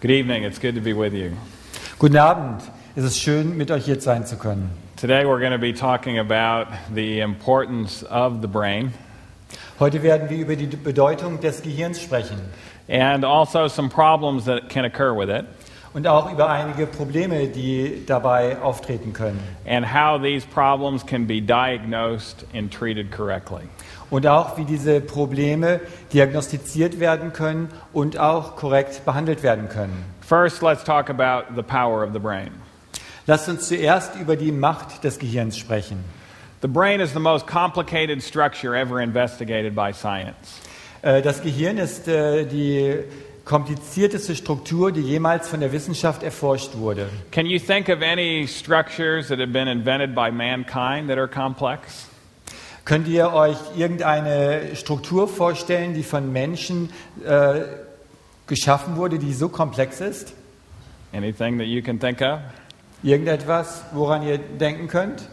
Good evening. It's good to be with you. Guten Abend. Es ist schön, mit euch hier sein zu können. Today we're going to be talking about the importance of the brain Heute werden wir über die Bedeutung des Gehirns sprechen and also some problems that can occur with it und auch über einige Probleme, die dabei auftreten können and how these problems can be diagnosed and treated correctly. und auch wie diese Probleme diagnostiziert werden können und auch korrekt behandelt werden können. First, let's talk about the power of the brain. Lasst uns zuerst über die Macht des Gehirns sprechen. The brain is the most complicated structure ever investigated by science. Das Gehirn ist die komplizierteste Struktur, die jemals von der Wissenschaft erforscht wurde. Can you think of any structures that have been invented by mankind that are complex? Könnt ihr euch irgendeine Struktur vorstellen, die von Menschen geschaffen wurde, die so komplex ist? Anything that you can think of? Irgendetwas, woran ihr denken könnt?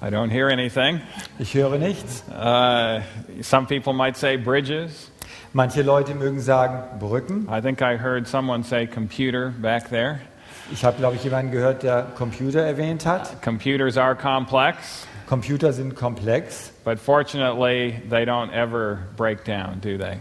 I don't hear anything. Ich höre nichts. Some people might say bridges. Manche Leute mögen sagen Brücken. I think I heard someone say computer back there. Ich habe, glaube ich, jemanden gehört, der Computer erwähnt hat. Computers are complex, Computer sind komplex. but fortunately they don't ever break down, do they?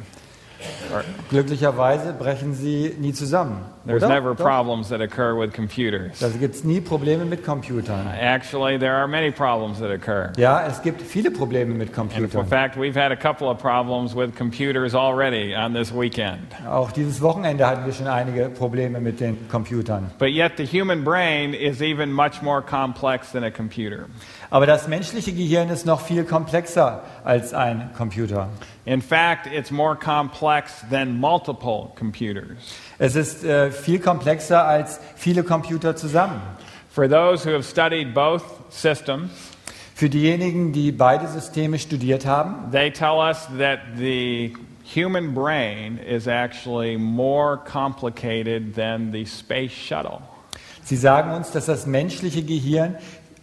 Glücklicherweise brechen sie nie zusammen. There's Oder? never Doch? problems that occur with computers. Da gibt es nie Probleme mit Computern. Actually, there are many problems that occur. Ja, es gibt viele Probleme mit And in Computern. fact, we've had a couple of problems with computers already on this weekend. Auch dieses Wochenende hatten wir schon einige Probleme mit den Computern. But yet the human brain is even much more complex than a computer. Aber das menschliche Gehirn ist noch viel komplexer als ein Computer. In fact, it's more complex than multiple computers. Es ist viel komplexer als viele Computer zusammen. For those who have studied both systems, Für diejenigen, die beide Systeme studiert haben, they tell us that the human brain is actually more complicated than the space shuttle. sie sagen uns, dass das menschliche Gehirn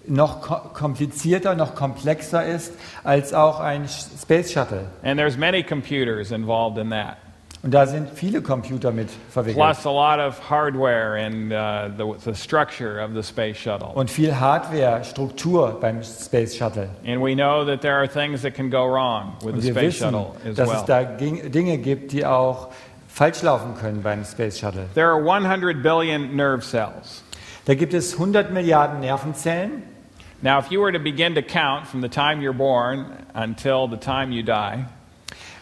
noch komplizierter, noch komplexer ist als auch ein Space Shuttle. And there's many computers involved in that. Und da sind viele Computer mit verwickelt. Plus a lot of hardware and the structure of the space shuttle. Und viel Hardware, Struktur beim Space Shuttle. And we know that there are things that can go wrong with Und the wir space wissen, shuttle as dass es well. da Dinge gibt, die auch falsch laufen können beim Space Shuttle. There are 100 billion nerve cells. Da gibt es 100 Milliarden Nervenzellen. Now, if you were to begin to count from the time you're born until the time you die,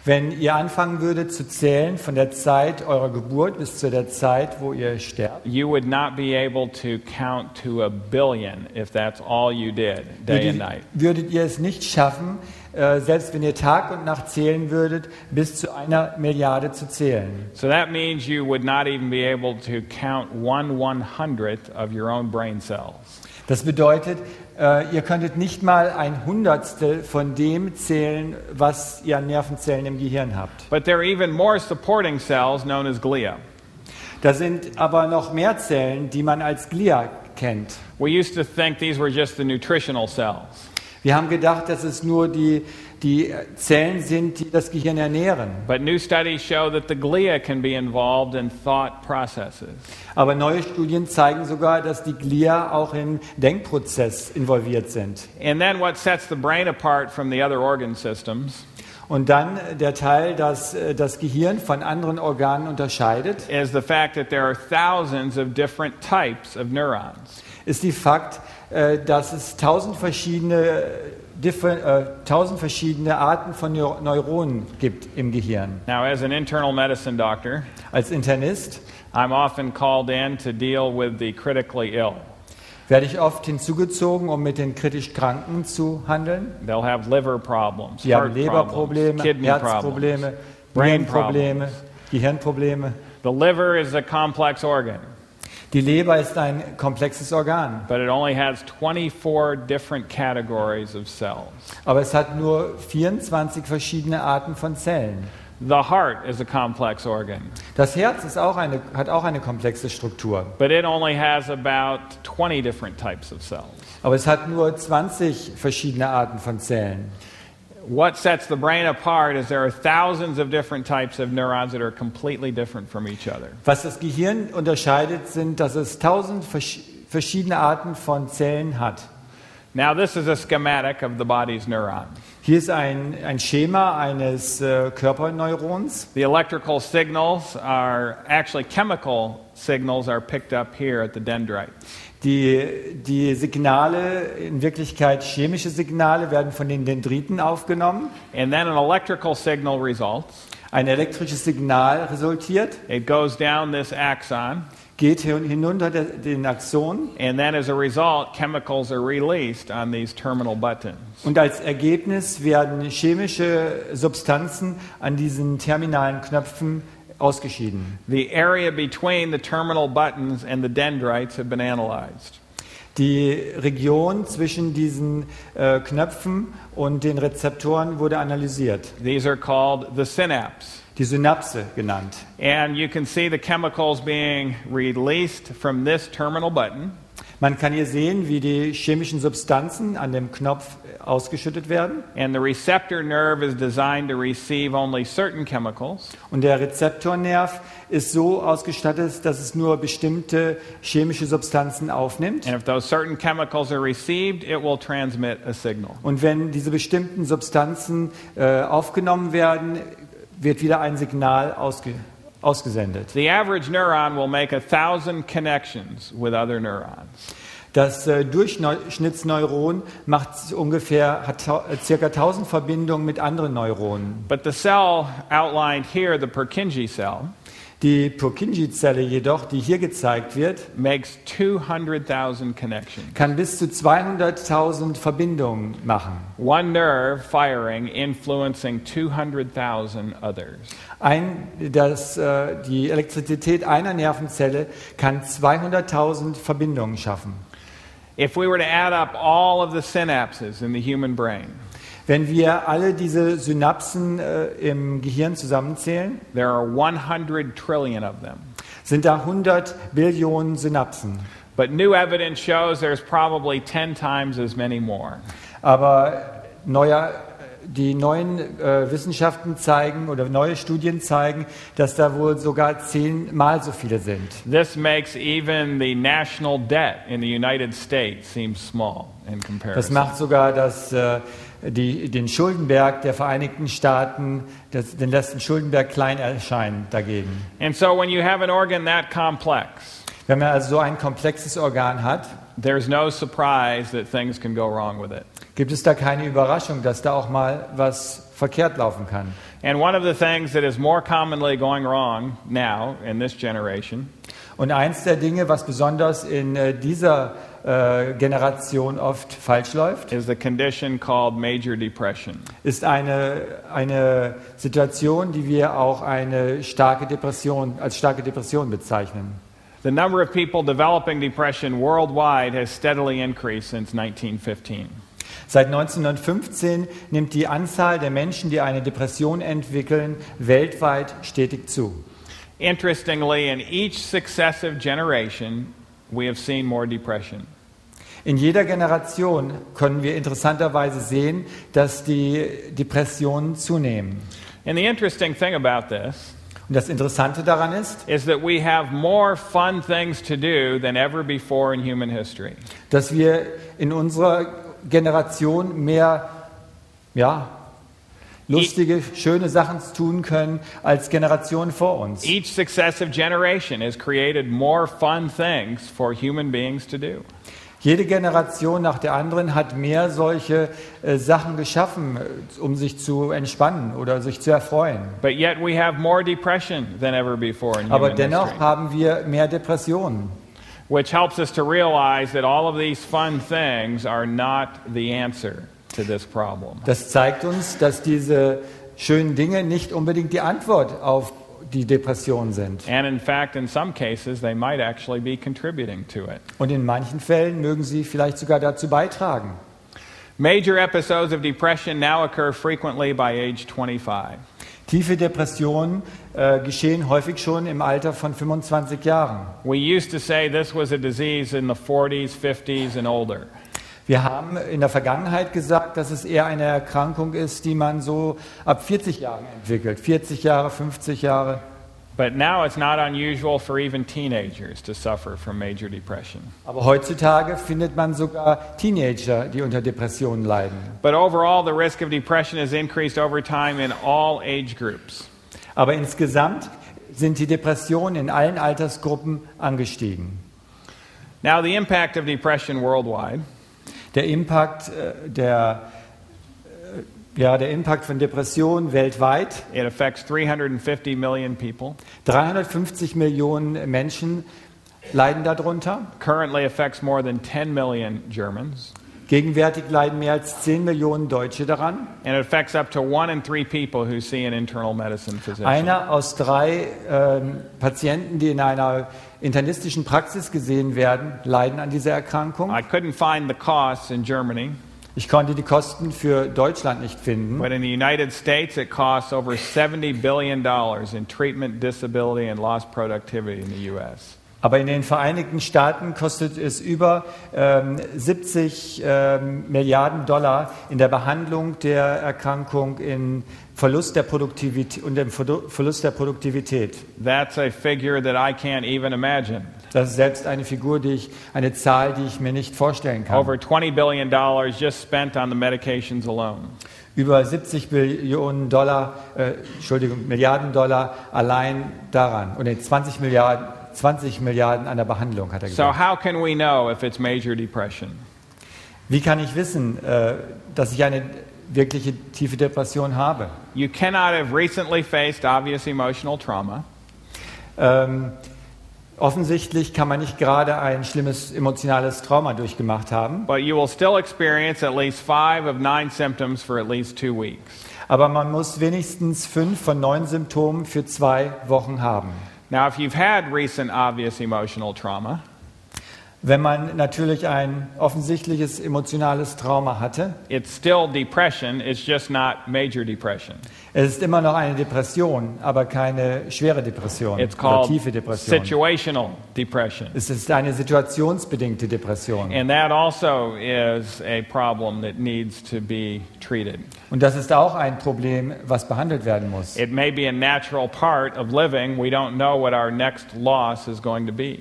Wenn ihr anfangen würdet zu zählen von der Zeit eurer Geburt bis zu der Zeit, wo ihr sterbt, you would not be able to count to a billion if that's all you did, day and night. würdet ihr es nicht schaffen, selbst wenn ihr Tag und Nacht zählen würdet, bis zu 1 Milliarde zu zählen. So that means you would not even be able to count 1/100th of your own brain cells. Das bedeutet, ihr könntet nicht mal 1/100stel von dem zählen, was ihr an Nervenzellen im Gehirn habt. But there are even more supporting cells known as glia. Da sind aber noch mehr Zellen, die man als Glia kennt. We used to think these were just the nutritional cells. Wir haben gedacht, dass es nur die Zellen sind, die das Gehirn ernähren. But new studies show that the glia can be involved in thought processes. Aber neue Studien zeigen sogar, dass die Glia auch im Denkprozess involviert sind. And then what sets the brain apart from the other organ systems Und dann der Teil, das das Gehirn von anderen Organen unterscheidet, is the fact that there are thousands of different types of neurons. ist die Fakt, dass es 1000 verschiedene Arten von Neuronen gibt im Gehirn. Now, as an internal medicine doctor, Als Internist I'm often called in to deal with the critically ill. werde ich oft hinzugezogen, um mit den kritisch Kranken zu handeln. They'll have liver problems, Die haben heart Leberprobleme, problems, kidney Herzprobleme, problems, brain Nierenprobleme, problems. Gehirnprobleme. The liver is a complex organ, Die Leber ist ein komplexes Organ, but it only has 24 different categories of cells. aber es hat nur 24 verschiedene Arten von Zellen. The heart is a complex organ, Das Herz ist hat auch eine komplexe Struktur, but it only has about 20 different types of cells. aber es hat nur 20 verschiedene Arten von Zellen. what sets the brain apart is there are thousands of different types of neurons that are completely different from each other. Was das Gehirn unterscheidet, sind, dass es 1000 verschiedene Arten von Zellen hat. Now this is a schematic of the body's neuron. Hier ist ein Schema eines Körperneurons. The electrical signals are actually chemical signals are picked up here at the dendrite. Die Signale, in Wirklichkeit chemische Signale, werden von den Dendriten aufgenommen. And then an electrical signal results. Ein elektrisches Signal resultiert. It goes down this axon. Geht hinunter den Axon. And then as a result, chemicals are released on these terminal buttons. Und als Ergebnis werden chemische Substanzen an diesen terminalen Knöpfen ausgeschieden. The area between the terminal buttons and the dendrites have been analyzed. Die Region zwischen diesen Knöpfen und den Rezeptoren wurde analysiert. These are called the synapse. Die Synapse genannt. And you can see the chemicals being released from this terminal button. Man kann hier sehen, wie die chemischen Substanzen an dem Knopf ausgeschüttet werden. And the receptor nerve is designed to receive only certain chemicals. Und der Rezeptornerv ist so ausgestattet, dass es nur bestimmte chemische Substanzen aufnimmt. And if those certain chemicals are received, it will transmit a signal. Und wenn diese bestimmten Substanzen aufgenommen werden, wird wieder ein Signal ausgesendet. The average neuron will make 1,000 connections with other neurons. Das Durchschnittsneuron hat ca. 1000 Verbindungen mit anderen Neuronen. But the cell outlined here, the Purkinje cell, Die Purkinje-Zelle jedoch, die hier gezeigt wird, makes 200,000 connections. kann bis zu 200.000 Verbindungen machen. One nerve firing influencing 200,000 others. Die Elektrizität einer Nervenzelle kann 200.000 Verbindungen schaffen. If we were to add up all of the synapses in the human brain, Wenn wir alle diese Synapsen im Gehirn zusammenzählen, there are 100 trillion of them. sind da 100 Billionen Synapsen. But new evidence shows there's probably 10 times as many more. Aber die neuen Wissenschaften zeigen oder neue Studien zeigen, dass da wohl sogar 10-mal so viele sind. This makes even the national debt in the United States seem small in comparison. Das macht sogar den Schuldenberg der Vereinigten Staaten, den lässt den Schuldenberg klein erscheinen dagegen. And so when you have an organ that complex, Wenn man also so ein komplexes Organ hat, there's no surprise that things can go wrong with it. gibt es da keine Überraschung, dass da auch mal was verkehrt laufen kann. And one of the things that is more commonly going wrong now in this generation Und eins der Dinge, was besonders in dieser Generation oft falsch läuft, is the condition called major depression. ist eine Situation, die wir auch als starke Depression bezeichnen. The number of people developing depression worldwide has steadily increased since 1915. Seit 1915 nimmt die Anzahl der Menschen, die eine Depression entwickeln, weltweit stetig zu. Interestingly, in each successive generation, we have seen more depression. In jeder Generation können wir interessanterweise sehen, dass die Depressionen zunehmen. And the interesting thing about this Und das Interessante daran ist, is that we have more fun things to do than ever before in human history. dass wir in unserer Generation mehr lustige, schöne Sachen tun können als Generationen vor uns. Each successive generation has created more fun things for human beings to do. Jede Generation nach der anderen hat mehr solche Sachen geschaffen, um sich zu entspannen oder sich zu erfreuen. But yet we have more depression than ever before in Aber human dennoch history. haben wir mehr Depressionen. Which helps us to realize that all of these fun things are not the answer to this problem. Das zeigt uns, dass diese schönen Dinge nicht unbedingt die Antwort auf die Depression sind. And in fact, in some cases, they might actually be contributing to it. Und in manchen Fällen mögen sie vielleicht sogar dazu beitragen. Major episodes of depression now occur frequently by age 25. Tiefe Depressionen geschehen häufig schon im Alter von 25 Jahren. We used to say this was a disease in the 40s, 50s, and older. Wir haben in der Vergangenheit gesagt, dass es eher eine Erkrankung ist, die man so ab 40 Jahren entwickelt. 40 Jahre, 50 Jahre. But now it's not unusual for even teenagers to suffer from major depression. Aber heutzutage findet man sogar Teenager, die unter Depressionen leiden. But overall, the risk of depression has increased over time in all age groups. Aber insgesamt sind die Depressionen in allen Altersgruppen angestiegen. Now, the impact of depression worldwide. Der Impact von Depressionen weltweit. It affects 350 million people. 350 Millionen Menschen leiden darunter. Currently affects more than 10 million Germans. Gegenwärtig leiden mehr als 10 Millionen Deutsche daran. And it affects up to 1 in 3 people who see an internal medicine physician. Einer aus 3 Patienten, die in einer internistischen Praxis gesehen werden, leiden an dieser Erkrankung. I couldn't find the costs in Germany. Ich konnte die Kosten für Deutschland nicht finden. But in the United States it costs over $70 billion in treatment, disability and lost productivity in the US. Aber in den Vereinigten Staaten kostet es über 70 Milliarden Dollar in der Behandlung der Erkrankung in Verlust der Produktivität und dem Verlust der Produktivität. That's a figure that I can't even imagine. Das ist selbst eine Zahl, die ich mir nicht vorstellen kann. Over $20 billion just spent on the medications alone. Über 70 Milliarden Dollar allein daran. Und 20 Milliarden an der Behandlung, hat er So gesagt. how can we know if it's major depression? Wie kann ich wissen, dass ich eine wirkliche tiefe Depression habe? You cannot have recently faced obvious emotional trauma. Offensichtlich kann man nicht gerade ein schlimmes emotionales Trauma durchgemacht haben, But you will still experience at least 5 of 9 symptoms for at least 2 weeks. aber man muss wenigstens 5 von 9 Symptomen für 2 Wochen haben. Now, if you've had recent obvious emotional trauma, Wenn man natürlich ein offensichtliches emotionales Trauma hatte, it's still depression, it's just not major depression. es ist immer noch eine Depression, aber keine schwere Depression It's oder called tiefe Depression. situational depression. Es ist eine situationsbedingte Depression. And that also is a problem that needs to be treated. Und das ist auch ein Problem, was behandelt werden muss. It may be a natural part of living. We don't know what our next loss is going to be.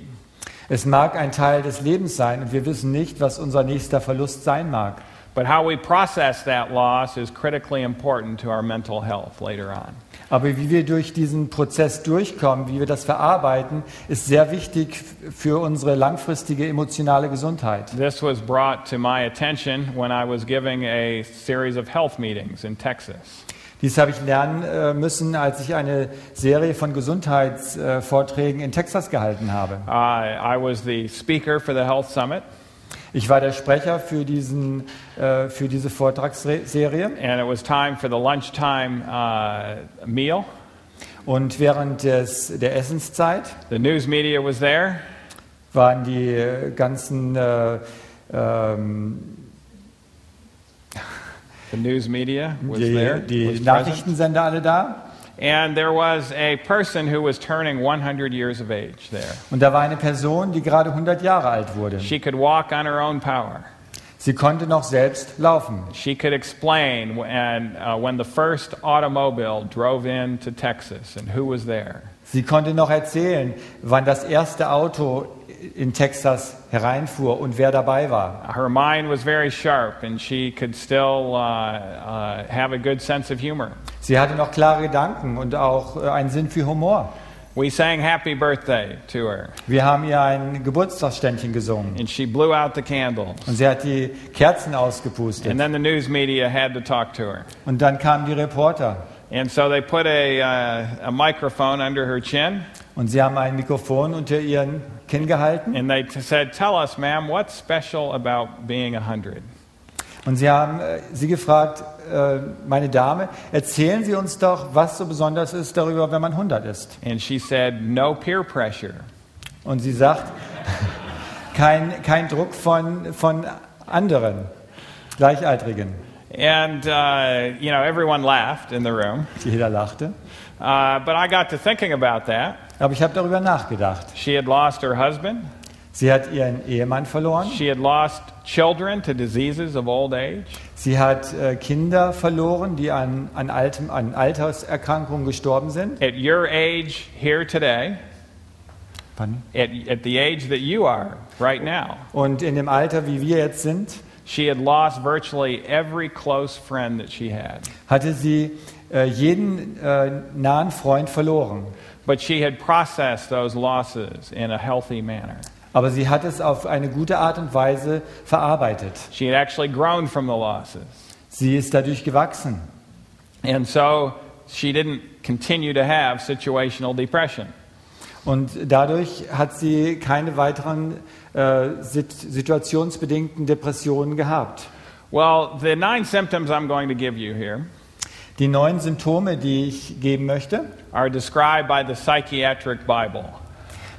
Es mag ein Teil des Lebens sein und wir wissen nicht, was unser nächster Verlust sein mag. But how we process that loss is critically important to our mental health later on. Aber wie wir durch diesen Prozess durchkommen, wie wir das verarbeiten, ist sehr wichtig für unsere langfristige emotionale Gesundheit. This was brought to my attention when I was giving a series of health meetings in Texas. Dies habe ich lernen müssen, als ich eine Serie von Gesundheitsvorträgen in Texas gehalten habe. I was the speaker for the Health Summit, Ich war der Sprecher für diese Vortragsserie and it was time for the lunchtime meal. und während der Essenszeit The news media was there. waren die ganzen The news media was there. die was present. Nachrichtensender alle da. And there was a person who was turning 100 years of age there. Und da war eine Person, die gerade 100 Jahre alt wurde. She could walk on her own power. Sie konnte noch selbst laufen. She could explain when the first automobile drove into Texas and who was there. Sie konnte noch erzählen, wann das erste Auto in Texas hereinfuhr und wer dabei war. Her mind was very sharp and she could still have a good sense of humor. Sie hatte noch klare Gedanken und auch einen Sinn für Humor. We sang happy birthday to her Wir haben ihr ein Geburtstagsständchen gesungen and she blew out the candles. und sie hat die Kerzen ausgepustet. And then the news media had to talk to her. Und dann kamen die Reporter And so they put a microphone under her chin und sie haben ein Mikrofon unter ihren Kinn gehalten and they said, "Tell us, ma'am, what's special about being 100?" und sie haben sie gefragt, meine Dame, erzählen Sie uns doch, was so besonders ist darüber, wenn man 100 ist. And she said, "No peer pressure." Und sie sagt, kein Druck von anderen, Gleichaltrigen. And everyone laughed in the room. Jeder lachte. But I got to thinking about that. Aber ich habe darüber nachgedacht. She had lost her husband. Sie hat ihren Ehemann verloren. She had lost children to diseases of old age. Sie hat Kinder verloren, die an Alterserkrankungen gestorben sind. At your age here today, Pardon? at the age that you are right now, Und in dem Alter, wie wir jetzt sind, she had lost virtually every close friend that she had. hatte sie jeden nahen Freund verloren. But she had processed those losses in a healthy manner. Aber sie hat es auf eine gute Art und Weise verarbeitet. She had actually grown from the losses. Sie ist dadurch gewachsen. And so she didn't continue to have situational depression. Und dadurch hat sie keine weiteren situationsbedingten Depressionen gehabt. Well, the 9 symptoms I'm going to give you here Die 9 Symptome, die ich geben möchte, are described by the Psychiatric Bible.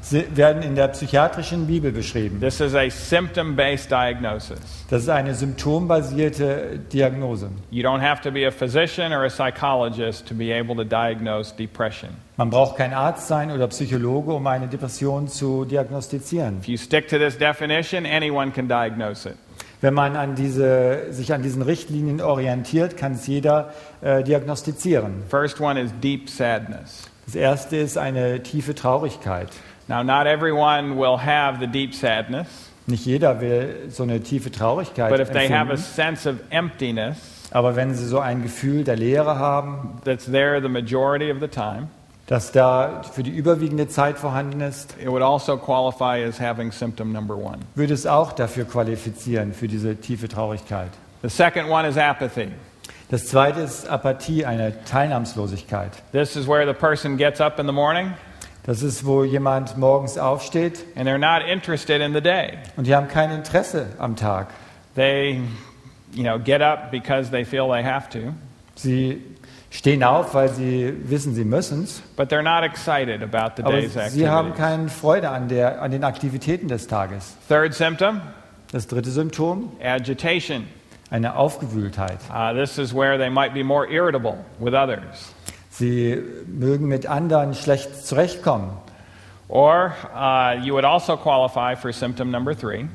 sie werden in der psychiatrischen Bibel beschrieben. This is a symptom-based diagnosis. Das ist eine symptombasierte Diagnose. You don't have to be a physician or a psychologist to be able to diagnose depression. Man braucht kein Arzt sein oder Psychologe, um eine Depression zu diagnostizieren. If you stick to this definition, anyone can diagnose it. Wenn man sich an diesen Richtlinien orientiert, kann es jeder diagnostizieren. First one is deep sadness. Das erste ist eine tiefe Traurigkeit. Now, not everyone will have the deep sadness, Nicht jeder will so eine tiefe Traurigkeit but if they have a empfinden. sense of emptiness Aber wenn sie so ein Gefühl der Leere haben, that's there the majority of the time, das da für die überwiegende Zeit vorhanden ist, it would also qualify as having symptom number 1. würde es auch dafür qualifizieren, für diese tiefe Traurigkeit. The second one is apathy. Das zweite ist Apathie, eine Teilnahmslosigkeit. This is where the person gets up in the morning Das ist, wo jemand morgens aufsteht and they're not interested in the day. und die haben kein Interesse am Tag. They, get up because they feel they have to, Sie stehen auf, weil sie wissen, sie müssen es, but they're not excited about the aber day's sie haben activities. keine Freude an den Aktivitäten des Tages. Third symptom, Das dritte Symptom, agitation. eine Aufgewühltheit. This is where they might be more irritable with others. Sie mögen mit anderen schlecht zurechtkommen. Or you would also qualify for symptom number 3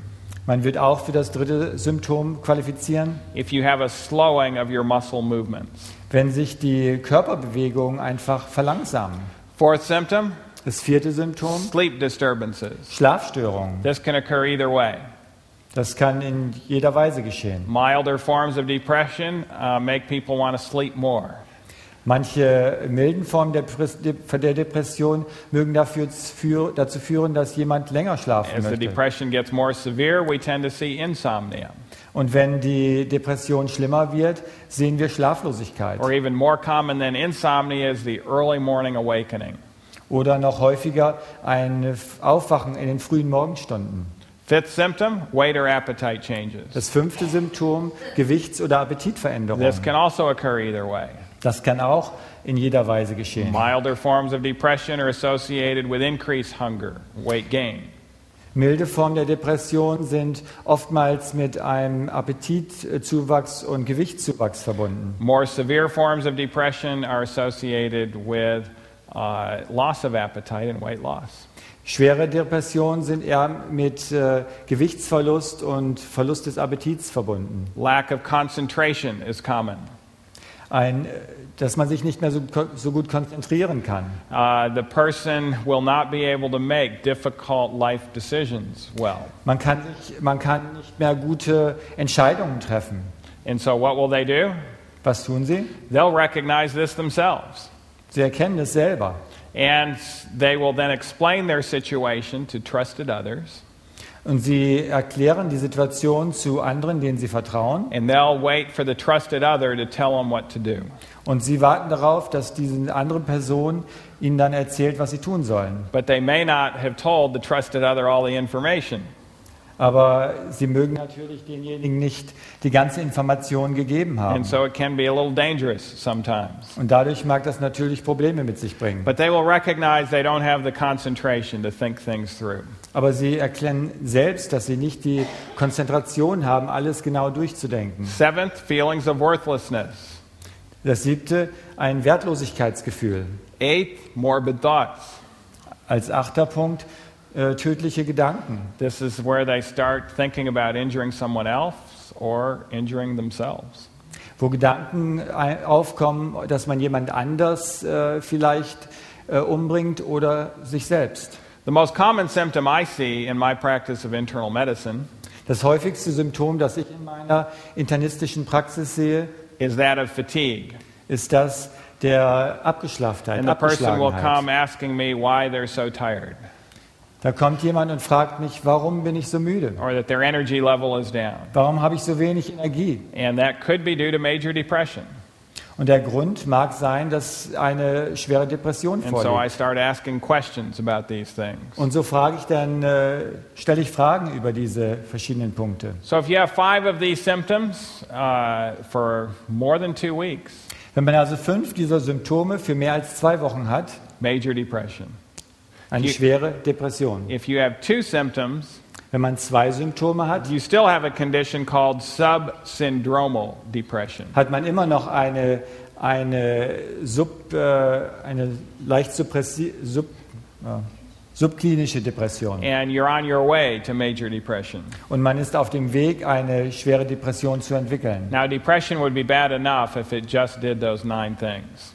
Man wird auch für das dritte Symptom qualifizieren, if you have a slowing of your muscle movements. wenn sich die Körperbewegungen einfach verlangsamen. Fourth symptom, Das vierte Symptom, sleep disturbances. Schlafstörungen. This can occur either way. Das kann in jeder Weise geschehen. Milder forms of depression make people want to sleep more. Manche milden Formen der Depression mögen dazu führen, dass jemand länger schlafen As the möchte. depression gets more severe, we tend to see insomnia. Und wenn die Depression schlimmer wird, sehen wir Schlaflosigkeit. Or even more common than insomnia is the early morning awakening. Oder noch häufiger ein Aufwachen in den frühen Morgenstunden. Fifth symptom, weight or appetite changes. Das fünfte Symptom, Gewichts- oder Appetitveränderungen. This can also occur either way. Das kann auch in jeder Weise geschehen. Milder forms of depression are associated with increased hunger, weight gain. Milde Formen der Depression sind oftmals mit einem Appetitzuwachs und Gewichtszuwachs verbunden. More severe forms of depression are associated with loss of appetite and weight loss. Schwere Depressionen sind eher mit Gewichtsverlust und Verlust des Appetits verbunden. Lack of concentration is common. Dass man sich nicht mehr so gut konzentrieren kann. The person will not be able to make difficult life decisions well. Man kann nicht mehr gute Entscheidungen treffen. And so what will they do? Was tun sie? They'll recognize this themselves. Sie erkennen es selber. And they will then explain their situation to trusted others. Und sie erklären die Situation zu anderen, denen sie vertrauen. And they'll wait for the trusted other to tell them what to do. Und sie warten darauf, dass diese andere Person ihnen dann erzählt, was sie tun sollen. But they may not have told the trusted other all the information. Aber sie mögen natürlich denjenigen nicht die ganze Information gegeben haben. And so it can be a little dangerous sometimes. Und dadurch mag das natürlich Probleme mit sich bringen. But they will recognize they don't have the concentration to think things through. Aber sie erkennen selbst, dass sie nicht die Konzentration haben, alles genau durchzudenken. Seventh, feelings of worthlessness. Das siebte, ein Wertlosigkeitsgefühl. Eighth, morbid thoughts. Als achter Punkt, tödliche Gedanken. This is where they start thinking about injuring someone else or injuring themselves. Wo Gedanken aufkommen, dass man jemand anders vielleicht umbringt oder sich selbst. The most common symptom I see in my practice of internal medicine Das häufigste Symptom, das ich in meiner internistischen Praxis sehe, is that of fatigue. ist das der Abgeschlaftheit, And the person will Abgeschlagenheit. come asking me why they're so tired, Da kommt jemand und fragt mich, warum bin ich so müde? or that their energy level is down. Warum habe ich so wenig Energie? And that could be due to major depression. Und der Grund mag sein, dass eine schwere Depression And so I vorliegt. start asking questions about these things. Und so stelle ich Fragen über diese verschiedenen Punkte. So if you have 5 of these symptoms for more than 2 weeks, Wenn man also 5 dieser Symptome für mehr als 2 Wochen hat, major depression. eine schwere Depression. If you have 2 symptoms, Wenn man 2 Symptome hat, you still have a condition called subsyndromal depression. hat man immer noch eine leicht subklinische Depression. And you're on your way to major depression. Und man ist auf dem Weg, eine schwere Depression zu entwickeln. Now, depression would be bad enough if it just did those 9 things.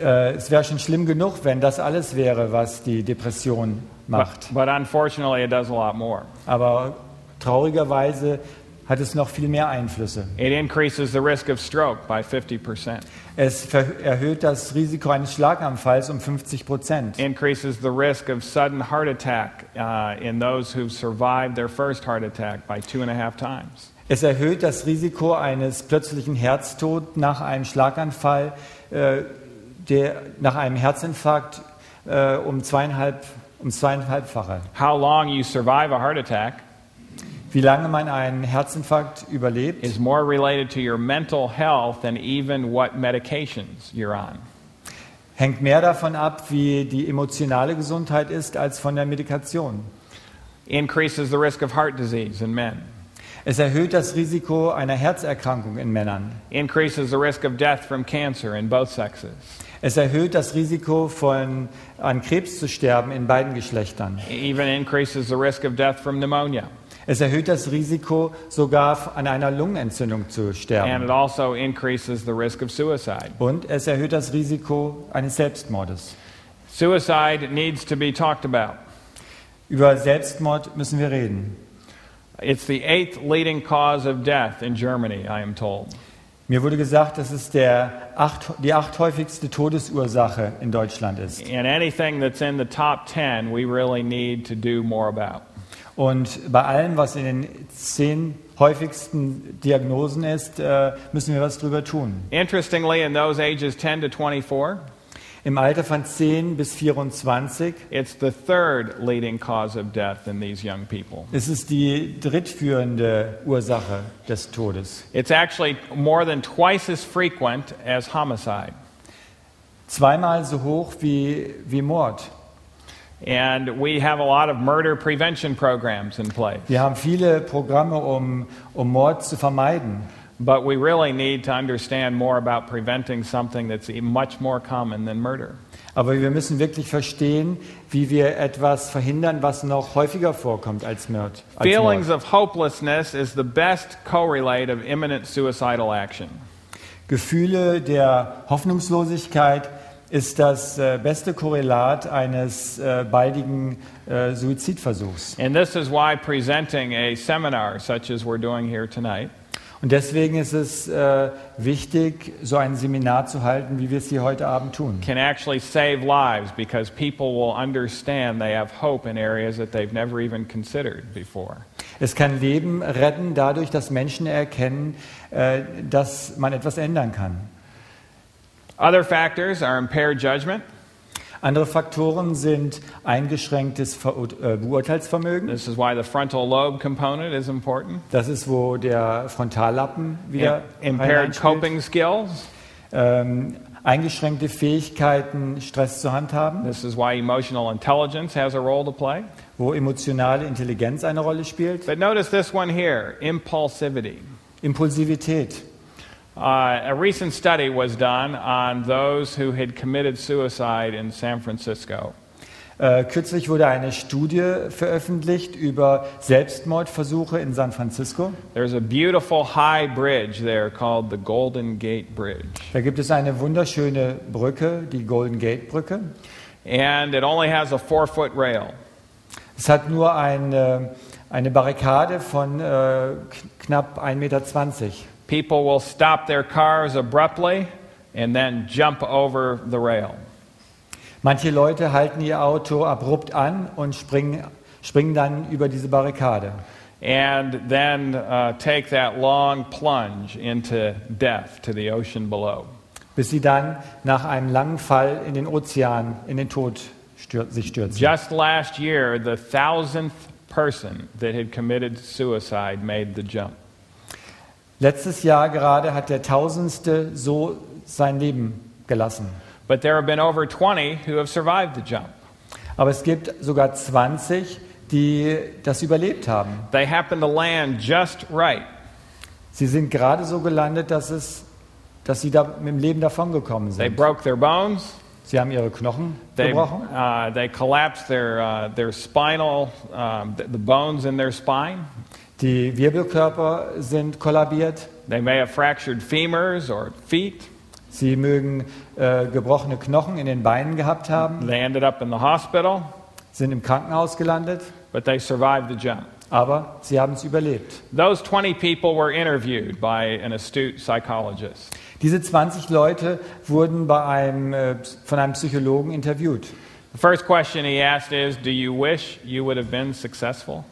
Es wäre schon schlimm genug, wenn das alles wäre, was die Depression macht. But unfortunately, it does a lot more. Aber traurigerweise hat es noch viel mehr Einflüsse. It increases the risk of stroke by 50%. Es erhöht das Risiko eines Schlaganfalls um 50%. Increases the risk of sudden heart attack in those who've survived their first heart attack by 2.5 times. Es erhöht das Risiko eines plötzlichen Herztods nach einem Schlaganfall, nach einem Herzinfarkt um zweieinhalbfache. How long you survive a heart attack Wie lange man einen Herzinfarkt überlebt, is more related to your mental health than even what medications you're on. hängt mehr davon ab, wie die emotionale Gesundheit ist, als von der Medikation. Increases the risk of heart disease in men. Es erhöht das Risiko einer Herzerkrankung in Männern. Increases the risk of death from cancer in both sexes. Es erhöht das Risiko, an Krebs zu sterben in beiden Geschlechtern. Even increases the risk of death from pneumonia. Es erhöht das Risiko, sogar an einer Lungenentzündung zu And it sterben. also increases the risk of suicide. Und es erhöht das Risiko eines Selbstmordes. Suicide needs to be talked about. Über Selbstmord müssen wir reden. It's the 8th leading cause of death in Germany, I am told. Mir wurde gesagt, dass es die 8 häufigste Todesursache in Deutschland ist. And anything that's in the top 10, we really need to do more about. Und bei allem, was in den 10 häufigsten Diagnosen ist, müssen wir was drüber tun. Interestingly, in those ages 10 to 24, Im Alter von 10 bis 24 it's the 3rd leading cause of death in these young people. ist es die drittführende Ursache des Todes. It's actually more than twice as frequent as homicide. Zweimal so hoch wie Mord. And we have a lot of murder prevention programs in place. Wir haben viele Programme, um Mord zu vermeiden. But we really need to understand more about preventing something that's much more common than murder. Aber wir müssen wirklich verstehen, wie wir etwas verhindern, was noch häufiger vorkommt als Mord. Feelings of hopelessness is the best correlate of imminent suicidal action. Gefühle der Hoffnungslosigkeit ist das beste Korrelat eines baldigen Suizidversuchs. And this is why presenting a seminar such as we're doing here tonight Und deswegen ist es wichtig, so ein Seminar zu halten, wie wir es hier heute Abend tun. can actually save lives because people will understand they have hope in areas that they've never even considered before. Es kann Leben retten, dadurch, dass Menschen erkennen, dass man etwas ändern kann. Other factors are impaired judgment. Andere Faktoren sind eingeschränktes Beurteilsvermögen. This is why the frontal lobe component is important. Das ist, wo der Frontallappen wieder Impaired hineinspielt. coping skills. Eingeschränkte Fähigkeiten, Stress zu handhaben, This is why emotional intelligence has a role to play. wo emotionale Intelligenz eine Rolle spielt. But notice this one here, impulsivity. Impulsivität. A recent study was done on those who had committed suicide in San Francisco. Kürzlich wurde eine Studie veröffentlicht über Selbstmordversuche in San Francisco. There's a beautiful high bridge there called the Golden Gate Bridge. Da gibt es eine wunderschöne Brücke, die Golden Gate Brücke. And it only has a 4-foot rail. Es hat nur eine Barrikade von knapp 1,20 Meter. People will stop their cars abruptly and then jump over the rail. Manche Leute halten ihr Auto abrupt an und springen dann über diese Barrikade. And then take that long plunge into death, to the ocean below. Bis sie dann nach einem langen Fall in den Ozean, in den Tod sich stürzen. Just last year, the 1,000th person that had committed suicide made the jump. Letztes Jahr gerade hat der 1000. so sein Leben gelassen. But there have been over 20 who have survived the jump. Aber es gibt sogar 20, die das überlebt haben. They happen to land just right. Sie sind gerade so gelandet, dass sie da mit dem Leben davongekommen They sind. broke their bones. Sie haben ihre Knochen They gebrochen. collapsed their spinal, the bones in their spine. Die Wirbelkörper sind kollabiert. They may have fractured femurs or feet. Sie mögen gebrochene Knochen in den Beinen gehabt haben, They ended up in the hospital, sind im Krankenhaus gelandet, but they survived the jump. aber sie haben es überlebt. Those 20 people were interviewed by an astute psychologist. Diese 20 Leute wurden von einem Psychologen interviewt. The first question he asked is, do you wish you would have been successful?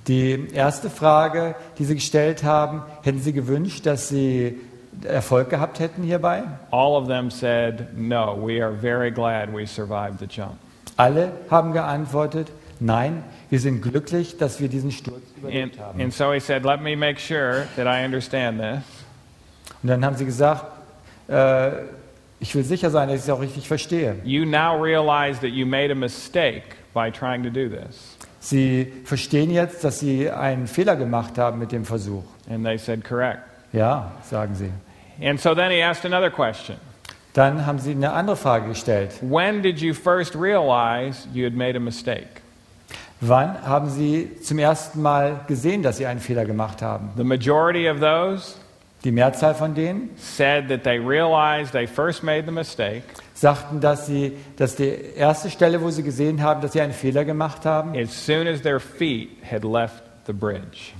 Die erste Frage, die sie gestellt haben, hätten sie gewünscht, dass sie Erfolg gehabt hätten hierbei? All of them said, no, we are very glad we survived the jump. Alle haben geantwortet, nein, wir sind glücklich, dass wir diesen Sturz überlebt haben. And so he said, let me make sure that I understand this. Und dann haben sie gesagt, ich will sicher sein, dass ich es auch richtig verstehe. You now realize that you made a mistake by trying to do this. Sie verstehen jetzt, dass sie einen Fehler gemacht haben mit dem Versuch. And they said, correct. Ja, sagen sie. And so then he asked another question. Dann haben sie eine andere Frage gestellt. When did you first realize you had made a mistake? Wann haben sie zum ersten Mal gesehen, dass sie einen Fehler gemacht haben? The majority of those Die Mehrzahl von denen said that they realized they first made the mistake sagten, dass die erste Stelle, wo sie gesehen haben, dass sie einen Fehler gemacht haben, as soon as their feet had left the bridge.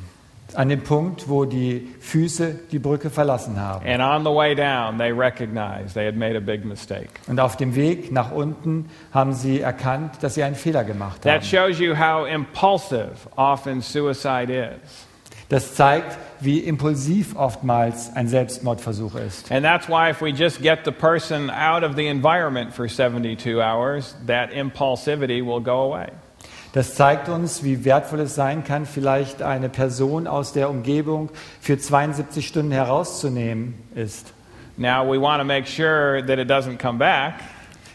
an dem Punkt, wo die Füße die Brücke verlassen haben. And on the way down, they recognized they had made a big mistake. Und auf dem Weg nach unten haben sie erkannt, dass sie einen Fehler gemacht That haben. shows you how impulsive often suicide is. Das zeigt, wie impulsiv oftmals ein Selbstmordversuch ist. And that's why if we just get the person out of the environment for 72 hours, that impulsivity will go away. Das zeigt uns, wie wertvoll es sein kann, vielleicht eine Person aus der Umgebung für 72 Stunden herauszunehmen ist. Now we want to make sure that it doesn't come back.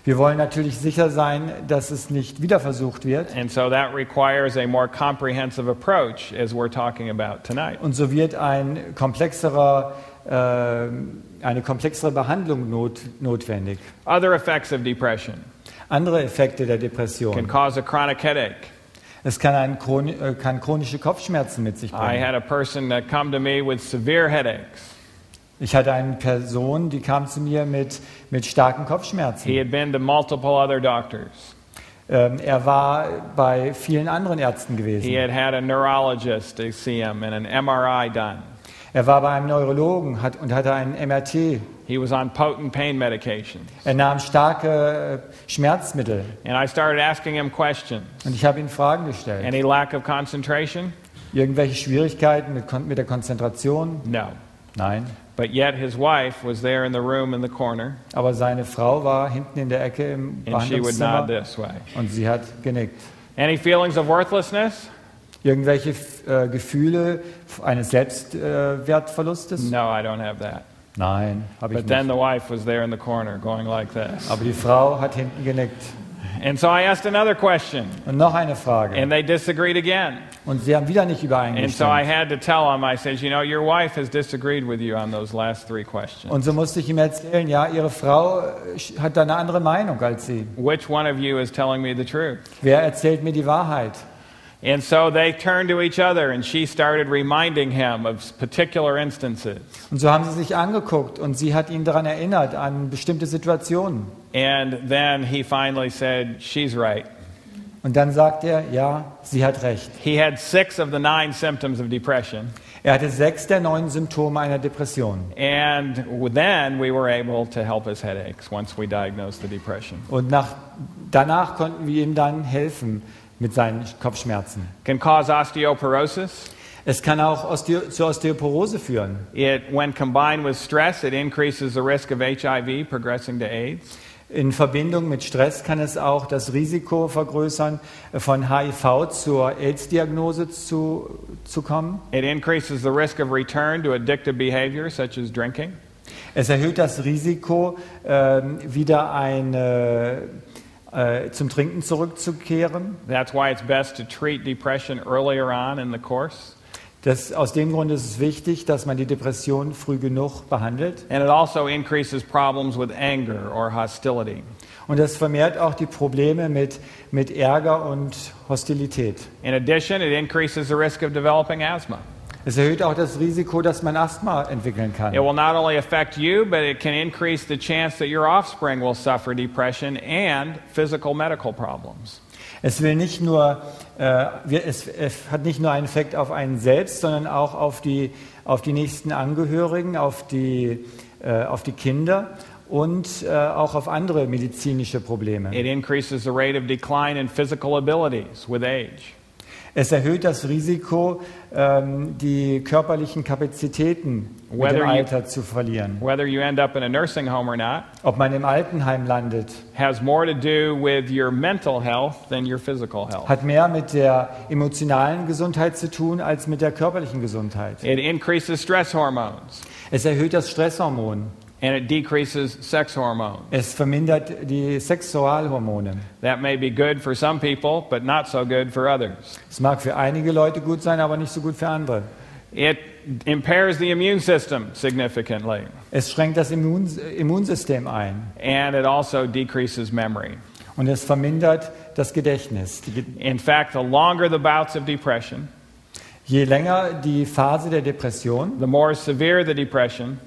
Wir wollen natürlich sicher sein, dass es nicht wieder versucht wird. And so that requires a more comprehensive approach as we're talking about tonight. Und so wird eine komplexere Behandlung notwendig. Other effects of depression Andere Effekte der can Depression. cause a chronic headache. Es kann chronische Kopfschmerzen mit sich I bringen. had a person that come to me with severe headaches. Ich hatte eine Person, die kam zu mir mit starken He Kopfschmerzen. had been to multiple other doctors. Er war bei vielen anderen Ärzten He gewesen. had a neurologist to see him and an MRI done. Er war bei einem Neurologen und hatte ein MRT. He was on potent pain medications. Er nahm starke Schmerzmittel. And I started asking him questions. Und ich habe ihm Fragen gestellt. Any lack of concentration? Irgendwelche Schwierigkeiten mit der Konzentration? No. Nein. But yet his wife was there in the room in the corner, Aber seine Frau war hinten in der Ecke im and she would nod Behandlungszimmer this way. und sie hat genickt. Any feelings of worthlessness? Irgendwelche Gefühle eines Selbstwertverlustes? No, I don't have that. Nein, habe ich But then nicht. the wife was there in the corner going like this. Aber die Frau hat hinten genickt. And so I asked another question, Und noch eine Frage. and they disagreed again. Und sie haben wieder nicht And so I übereingestimmt. had to tell them, I said, you know, your wife has disagreed with you on those last 3 questions. Und so musste ich ihm erzählen, ja, Ihre Frau hat da eine andere Meinung als Sie. Which one of you is telling me the truth? Wer erzählt mir die Wahrheit? And so they turned to each other, and she started reminding him of particular instances. Und so haben sie sich angeguckt und sie hat ihn daran erinnert, an bestimmte Situationen. And then he finally said, she's right. Und dann sagt er, ja, sie hat recht. He had 6 of the 9 symptoms of depression. Er hatte 6 der 9 Symptome einer Depression. And then we were able to help his headaches once we diagnosed the depression. Und danach konnten wir ihm dann helfen mit seinen Kopfschmerzen. Can cause osteoporosis. Es kann auch zur Osteoporose führen. When combined with stress, it increases the risk of HIV progressing to AIDS. In Verbindung mit Stress kann es auch das Risiko vergrößern, von HIV zur AIDS-Diagnose zu kommen. It increases the risk of return to addictive behavior, such as drinking. Es erhöht das Risiko, wieder zum Trinken zurückzukehren. That's why it's best to treat depression earlier on in the course. Aus dem Grund ist es wichtig, dass man die Depression früh genug behandelt. And it also increases problems with anger or hostility. Und das vermehrt auch die Probleme mit Ärger und Hostilität. In addition, it increases the risk of developing asthma. Es erhöht auch das Risiko, dass man Asthma entwickeln kann. It will not only affect you, but it can increase the chance that your offspring will suffer depression and physical medical problems. Es hat nicht nur einen Effekt auf einen selbst, sondern auch auf die nächsten Angehörigen, auf die Kinder und auch auf andere medizinische Probleme. It increases the rate of decline in physical abilities with age. Es erhöht das Risiko, die körperlichen Kapazitäten mit dem Alter zu verlieren. Whether you end up in a nursing home or not, Ob man im Altenheim landet, has more to do with your mental health than your physical health. hat mehr mit der emotionalen Gesundheit zu tun als mit der körperlichen Gesundheit. It increases stress hormones, Es erhöht das Stresshormon. and it decreases sex hormones. Es vermindert die Sexualhormone. That may be good for some people, but not so good for others. Es mag für einige Leute gut sein, aber nicht so gut für andere. It impairs the immune system significantly, Es schränkt das Immunsystem ein and it also decreases memory. und es vermindert das Gedächtnis. In fact, the longer the bouts of depression, Je länger die Phase der Depression, the more severe the depression,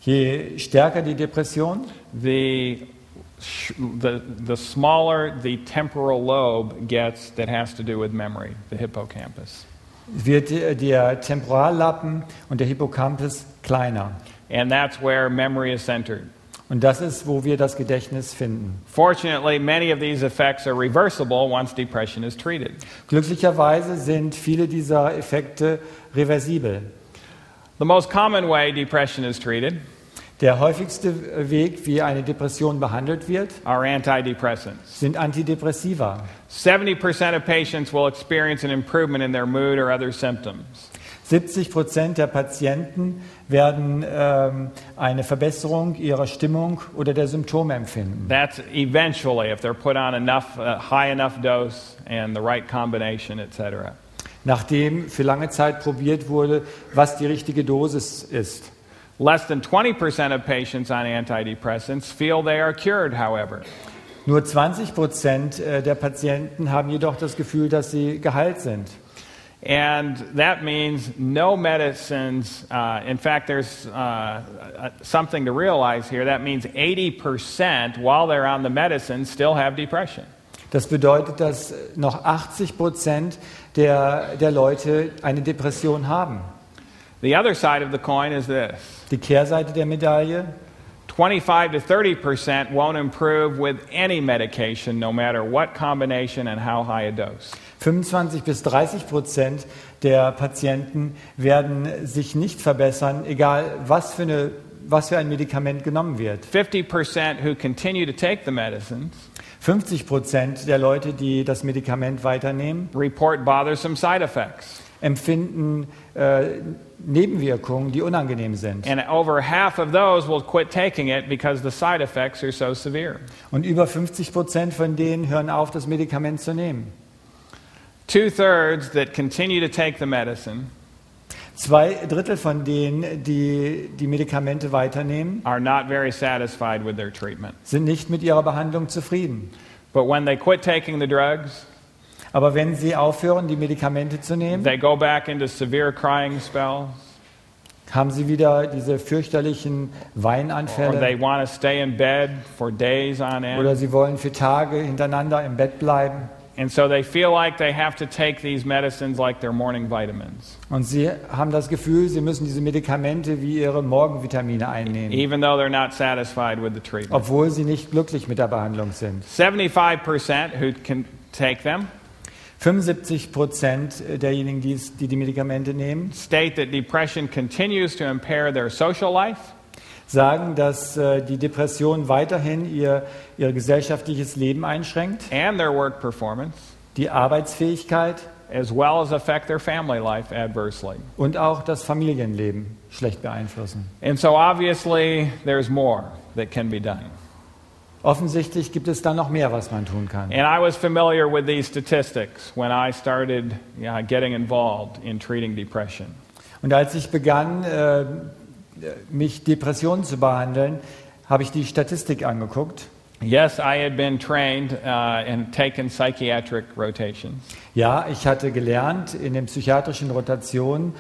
je stärker die Depression, the smaller the temporal lobe gets that has to do with memory, the hippocampus. wird der Temporallappen und der Hippocampus kleiner. And that's where memory is centered. Und das ist, wo wir das Gedächtnis finden. Fortunately, many of these effects are reversible once depression is treated. Glücklicherweise sind viele dieser Effekte reversibel. The most common way depression is treated Der häufigste Weg, wie eine Depression behandelt wird, are antidepressants. sind Antidepressiva. 70% of patients will experience an improvement in their mood or other symptoms. 70% der Patienten werden eine Verbesserung ihrer Stimmung oder der Symptome empfinden. That's eventually if they're put on high enough dose and the right combination, etc. Nachdem für lange Zeit probiert wurde, was die richtige Dosis ist. Less than 20% of patients on antidepressants feel they are cured, however. Nur 20% der Patienten haben jedoch das Gefühl, dass sie geheilt sind. And that means no medicines, in fact there's something to realize here, that means 80% while they're on the medicine still have depression. Das bedeutet, dass noch 80% der Leute eine Depression haben. The other side of the coin is this. Die Kehrseite der Medaille: 25 to 30% won't improve with any medication, no matter what combination and how high a dose. 25 bis 30% der Patienten werden sich nicht verbessern, egal was für ein Medikament genommen wird. 50% who continue to take the medicines 50% der Leute, die das Medikament weiternehmen, report bothersome side effects. empfinden Nebenwirkungen, die unangenehm sind. And over half of those will quit taking it because the side effects are so severe. Und über 50% von denen hören auf, das Medikament zu nehmen. 2/3 that continue to take the medicine 2/3 von denen, die die Medikamente weiternehmen, are not very satisfied with their treatment. sind nicht mit ihrer Behandlung zufrieden. But when they quit taking the drugs, Aber wenn sie aufhören, die Medikamente zu nehmen, they go back into severe crying spells, haben sie wieder diese fürchterlichen or Weinanfälle they want to stay in bed for days on end. oder sie wollen für Tage hintereinander im Bett bleiben. And so they feel like they have to take these medicines like their morning vitamins, Und sie haben das Gefühl, sie müssen diese Medikamente wie ihre Morgenvitamine einnehmen, even though they're not satisfied with the treatment. obwohl sie nicht glücklich mit der Behandlung sind. 75% who can take them 75% derjenigen, die Medikamente nehmen, state that depression continues to impair their social life, sagen, dass die Depression weiterhin ihr gesellschaftliches Leben einschränkt, and their work performance, die Arbeitsfähigkeit as well as affect their family life adversely. und auch das Familienleben schlecht beeinflussen. And so obviously there's more that can be done. Offensichtlich gibt es da noch mehr, was man tun kann. And I was familiar with these statistics when I started getting involved in treating depression. Und als ich begann, mich Depressionen zu behandeln, habe ich die Statistik angeguckt. Yes, I had been trained and taken psychiatric rotations. Ja, ich hatte gelernt, in den psychiatrischen Rotationen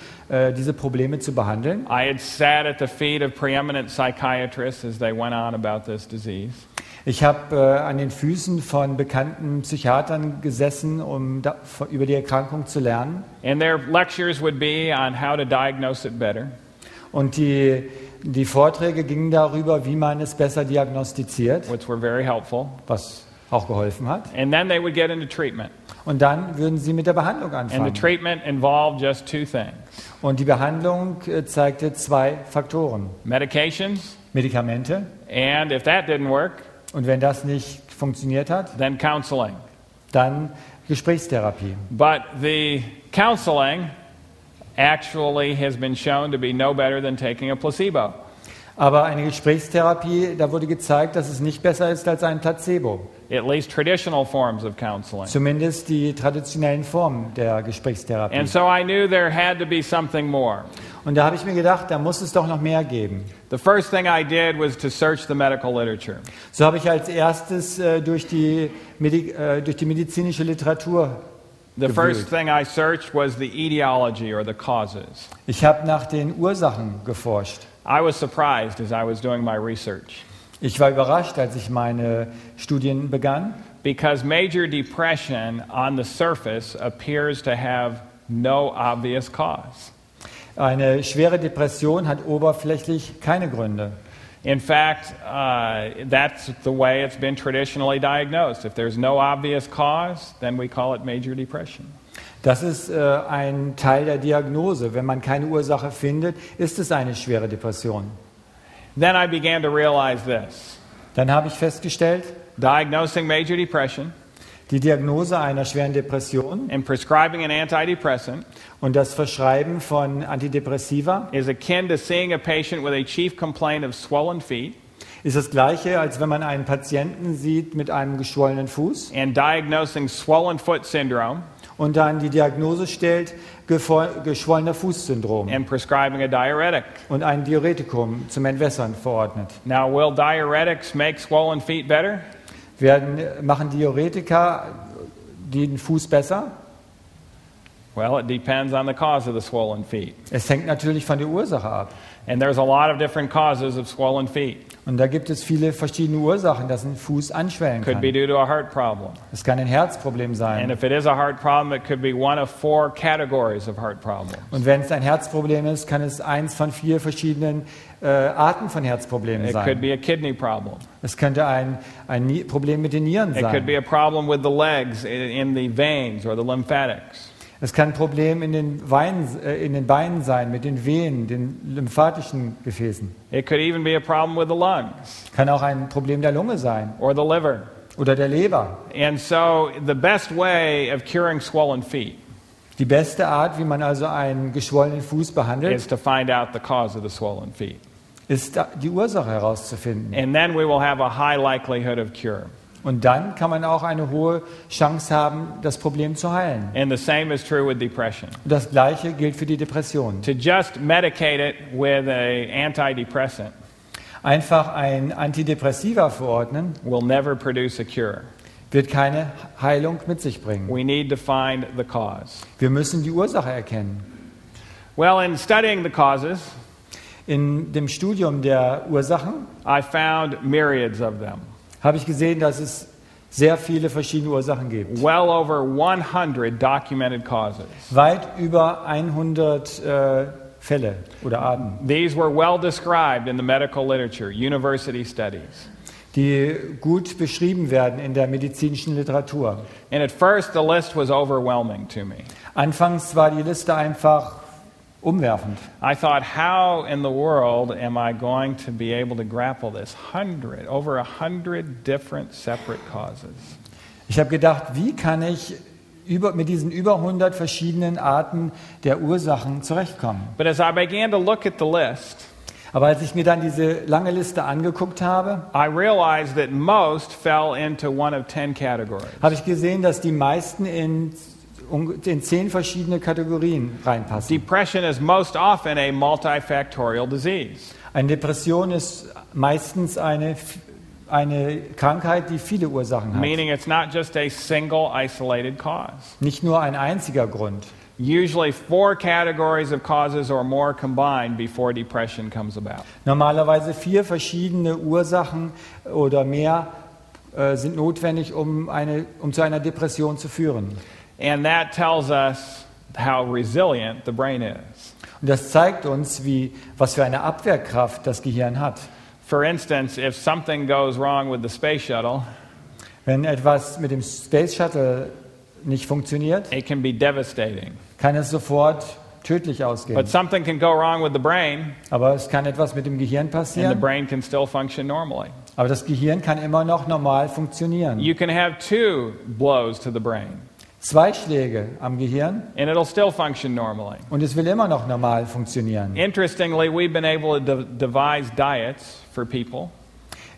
diese Probleme zu behandeln. I had sat at the feet of preeminent psychiatrists as they went on about this disease. Ich habe an den Füßen von bekannten Psychiatern gesessen, um über die Erkrankung zu lernen. And their lectures would be on how to diagnose it better. Und die Vorträge gingen darüber, wie man es besser diagnostiziert, Which were very helpful. was auch geholfen hat. And then they would get into treatment. Und dann würden sie mit der Behandlung And the anfangen. treatment involved just two things: Und die Behandlung zeigte 2 Faktoren. medications, Medikamente. and if that didn't work, Und wenn das nicht funktioniert hat, then counseling. dann Gesprächstherapie. But the counseling actually has been shown to be no better than taking a placebo. Aber eine Gesprächstherapie, da wurde gezeigt, dass es nicht besser ist als ein Placebo. At least traditional forms of counseling. Zumindest die traditionellen Formen der Gesprächstherapie. And so I knew there had to be something more. Und da habe ich mir gedacht, da muss es doch noch mehr geben. The first thing I did was to search the medical literature. So habe ich als erstes durch die medizinische Literatur The first gewühlt. thing I searched was the etiology or the causes. Ich habe nach den Ursachen geforscht. I was surprised as I was doing my research Ich war überrascht, als ich meine Studien begann, because major depression on the surface appears to have no obvious cause. eine schwere Depression hat oberflächlich keine Gründe. In fact, that's the way it's been traditionally diagnosed. If there's no obvious cause, then we call it major depression. Das ist ein Teil der Diagnose. Wenn man keine Ursache findet, ist es eine schwere Depression. Then I began to realize this. Dann habe ich festgestellt, Diagnosing major depression die Diagnose einer schweren Depression and prescribing an antidepressant und das Verschreiben von Antidepressiva is akin to seeing a patient with a chief complaint of swollen feet ist das Gleiche, als wenn man einen Patienten sieht mit einem geschwollenen Fuß and diagnosing swollen foot syndrome und dann die Diagnose stellt, geschwollener Fußsyndrom and prescribing a diuretic. und ein Diuretikum zum Entwässern verordnet. Now, will diuretics make swollen feet better? Machen Diuretika den Fuß besser? Well, it depends on the cause of the swollen feet. Es hängt natürlich von der Ursache ab. And there's a lot of different causes of swollen feet. Und da gibt es viele verschiedene Ursachen, dass ein Fuß anschwellen Could be kann. due to a heart problem. Es kann ein Herzproblem And sein. if it is a heart problem, it could be one of 4 categories of heart problems. Und wenn es ein Herzproblem ist, kann es eins von 4 verschiedenen Arten von Herzproblemen It could sein. be a kidney problem. Es könnte ein Problem mit den Nieren It could be sein. a problem with the legs, in the veins or the lymphatics. Es kann ein Problem in den Beinen sein, mit den Venen, den lymphatischen Gefäßen. It could even be a problem with the lungs Kann auch ein Problem der Lunge sein or the liver. oder der Leber. And so the best way of curing swollen feet Die beste Art, wie man also einen geschwollenen Fuß behandelt, is to find out the cause of the swollen feet. ist die Ursache herauszufinden. And then we will have a high likelihood of cure. Und dann kann man auch eine hohe Chance haben, das Problem zu heilen. And the same is true with depression. Und das Gleiche gilt für die Depression. To just medicate it with an antidepressant Einfach ein Antidepressiva verordnen, will never produce a cure. wird keine Heilung mit sich bringen. We need to find the cause. Wir müssen die Ursache erkennen. Well, in studying the causes, In dem Studium der Ursachen I found myriads of them. habe ich gesehen, dass es sehr viele verschiedene Ursachen gibt. Well over 100 documented causes. Weit über 100 Fälle oder Arten, These were well described in the medical literature, university studies. die gut beschrieben werden in der medizinischen Literatur. And at first the list was overwhelming to me. Anfangs war die Liste einfach umwerfend. I thought, how in the world am I going to be able to grapple this? Over 100 different separate causes. Ich habe gedacht, wie kann ich mit diesen über 100 verschiedenen Arten der Ursachen zurechtkommen? But as I began to look at the list, Aber als ich mir dann diese lange Liste angeguckt habe, I realized that most fell into one of 10 categories. habe ich gesehen, dass die meisten in 10 verschiedene Kategorien reinpassen. Depression is most often a multifactorial disease. Eine Depression ist meistens eine Krankheit, die viele Ursachen hat. Meaning it's not just a single isolated cause. Nicht nur ein einziger Grund. Usually 4 categories of causes or more combined before depression comes about. Normalerweise 4 verschiedene Ursachen oder mehr sind notwendig, um zu einer Depression zu führen. And that tells us how resilient the brain is. Und das zeigt uns, was für eine Abwehrkraft das Gehirn hat. For instance, if something goes wrong with the space shuttle, Wenn etwas mit dem Space Shuttle nicht funktioniert, it can be devastating. kann es sofort tödlich ausgehen. But something can go wrong with the brain, Aber es kann etwas mit dem Gehirn and the passieren. brain can still function normally. Aber das Gehirn kann immer noch normal funktionieren. You can have 2 blows to the brain, 2 Schläge am Gehirn and it'll still function normally. und es will immer noch normal funktionieren. Interestingly, we've been able to devise diets for people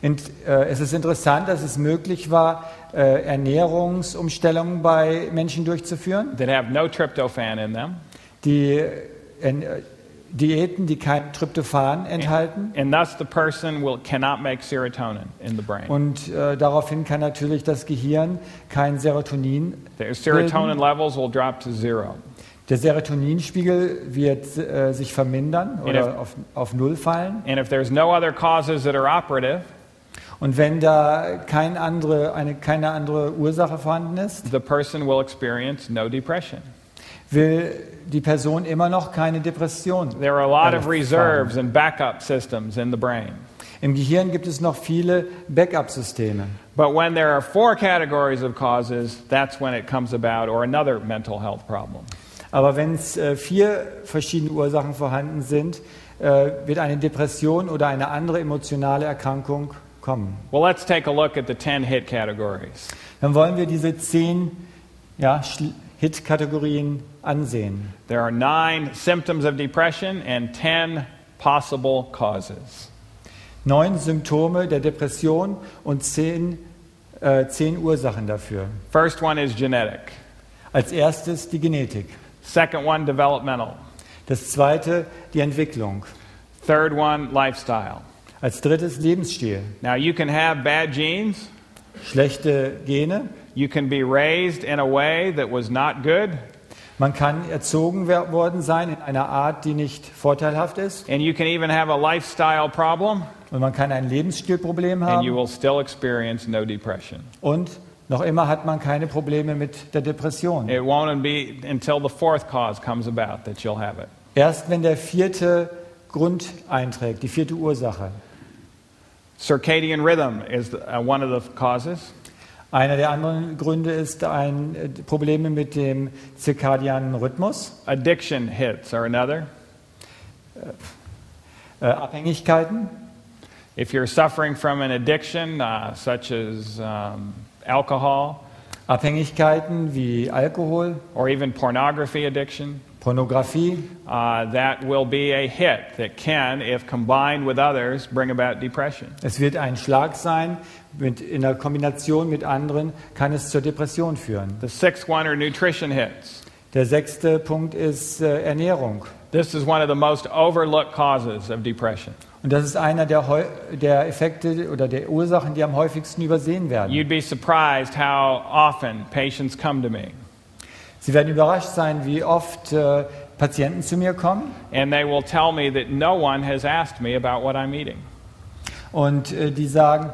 Und es ist interessant, dass es möglich war, Ernährungsumstellungen bei Menschen durchzuführen. that have no tryptophan in them, Die Diäten, die kein Tryptophan enthalten. and thus the person cannot make serotonin in the brain. Und daraufhin kann natürlich das Gehirn kein Serotonin Their serotonin levels will drop to 0. Der Serotoninspiegel wird sich vermindern Und oder auf Null fallen. And if there's no other causes that are operative, Und wenn da keine andere Ursache vorhanden ist, the person will experience no depression. will die Person immer noch keine Depression. There are a lot of erfahren. reserves and backup systems in the brain. Im Gehirn gibt es noch viele Backup-Systeme. But when there are 4 categories of causes, that's when it comes about, or another mental health problem. Aber wenn es 4 verschiedene Ursachen vorhanden sind, wird eine Depression oder eine andere emotionale Erkrankung kommen. Well, let's take a look at the 10 hit categories. Dann wollen wir diese 10 Hit-Kategorien ansehen. There are 9 symptoms of depression and 10 possible causes. 9 Symptome der Depression und 10 Ursachen dafür. First one is genetic. Als erstes die Genetik. Second one, developmental. Das zweite die Entwicklung. Third one, lifestyle. Als drittes Lebensstil. Now, you can have bad genes. Schlechte Gene. You can be raised in a way that was not good. Man kann erzogen worden sein in einer Art, die nicht vorteilhaft ist. And you can even have a lifestyle problem. Und man kann ein Lebensstilproblem And you haben. will still experience no depression. Und noch immer hat man keine Probleme mit der Depression. It won't be until the 4th cause comes about that you'll have it. Erst wenn der 4. Grund einträgt, die 4. Ursache. Circadian rhythm is one of the causes. Einer der anderen Gründe ist Probleme mit dem zirkadianen Rhythmus. Addiction hits are another. Abhängigkeiten. If you're suffering from an addiction, such as alcohol Abhängigkeiten wie Alkohol, or even pornography addiction, Pornografie, that will be a hit that can, if combined with others, bring about depression. es wird ein Schlag sein, in der Kombination mit anderen kann es zur Depression führen. The sixth one are nutrition hits. Der 6. Punkt ist Ernährung. This is one of the most overlooked causes of depression. Und das ist einer der Effekte oder der Ursachen, die am häufigsten übersehen werden. You'd be surprised how often patients come to me. Sie werden überrascht sein, wie oft Patienten zu mir kommen And they will tell me that no one has asked me about what I'm eating. und die sagen,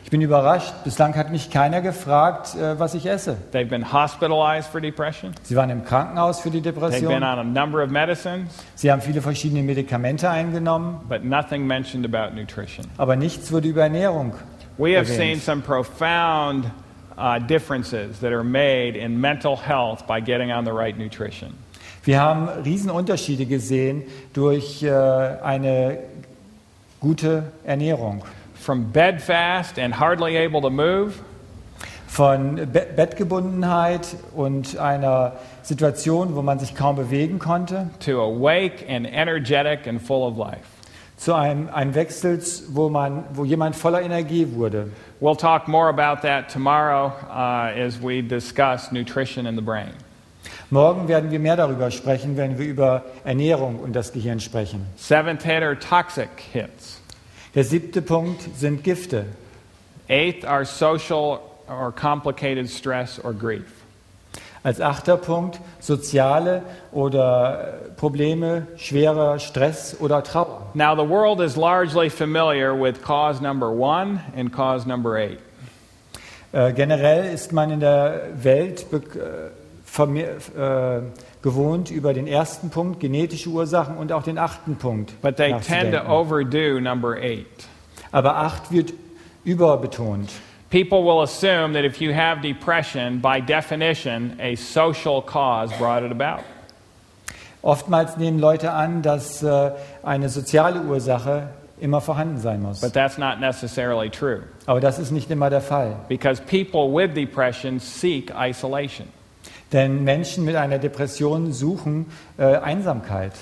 ich bin überrascht, bislang hat mich keiner gefragt, was ich esse. They've been hospitalized for depression. Sie waren im Krankenhaus für die They've been Depression, on a number of medicines, sie haben viele verschiedene Medikamente eingenommen, but nothing mentioned about nutrition. aber nichts wurde über Ernährung We have seen erwähnt. some profound differences that are made in mental health by getting on the right nutrition. Wir haben Riesenunterschiede gesehen durch eine gute Ernährung. From bedfast and hardly able to move Von Bettgebundenheit und einer Situation, wo man sich kaum bewegen konnte, to awake and energetic and full of life. zu einem Wechsel, wo jemand voller Energie wurde. We'll talk more about that tomorrow as we discuss nutrition in the brain. Morgen werden wir mehr darüber sprechen, wenn wir über Ernährung und das Gehirn sprechen. Seventh hit are toxic hits. Der 7. Punkt sind Gifte. Eighth are social or complicated stress or grief. Als 8. Punkt soziale oder Probleme, schwerer Stress oder Trauer. Now, the world is largely familiar with cause number 1 and cause number 8. Generell ist man in der Welt gewohnt, über den 1. Punkt, genetische Ursachen, und auch den 8. Punkt But they tend to nachzudenken. overdo number 8. Aber 8 wird überbetont. People will assume that if you have depression, by definition, a social cause brought it about. Oftmals nehmen Leute an, dass eine soziale Ursache immer vorhanden sein muss. But that's not necessarily true, Aber das ist nicht immer der Fall. because people with depression seek isolation. Denn Menschen mit einer Depression suchen Einsamkeit.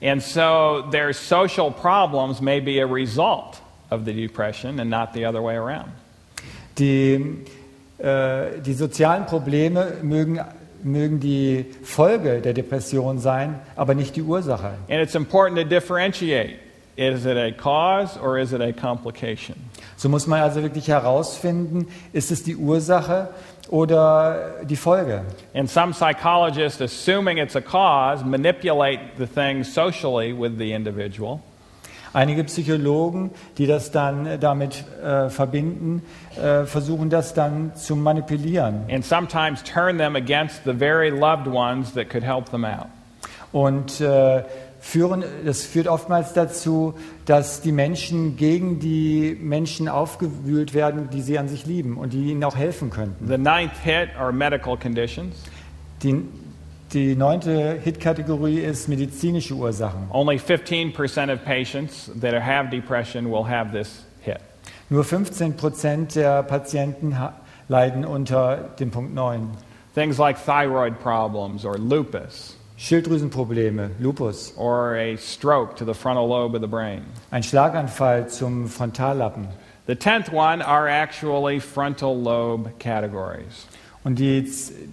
And so their social problems may be a result of the depression and not the other way around. Die sozialen Probleme mögen die Folge der Depression sein, aber nicht die Ursache. And it's important to differentiate. Is it a cause or is it a complication? So muss man also wirklich herausfinden, ist es die Ursache oder die Folge. And some psychologists, assuming it's a cause, manipulate the thing socially with the individual. Einige Psychologen, die das dann damit verbinden, versuchen das dann zu manipulieren. And sometimes turn them against the very loved ones that could help them out. Und das führt oftmals dazu, dass die Menschen gegen die Menschen aufgewühlt werden, die sie an sich lieben und die ihnen auch helfen könnten. The ninth hit are medical conditions. Die 9. Hit-Kategorie ist medizinische Ursachen. Only 15% of patients that have depression will have this hit. Nur 15% der Patienten leiden unter dem Punkt 9. Things like thyroid problems or lupus Schilddrüsenprobleme, Lupus, or a stroke to the frontal lobe of the brain. ein Schlaganfall zum Frontallappen. The 10th one are actually frontal lobe categories. Und die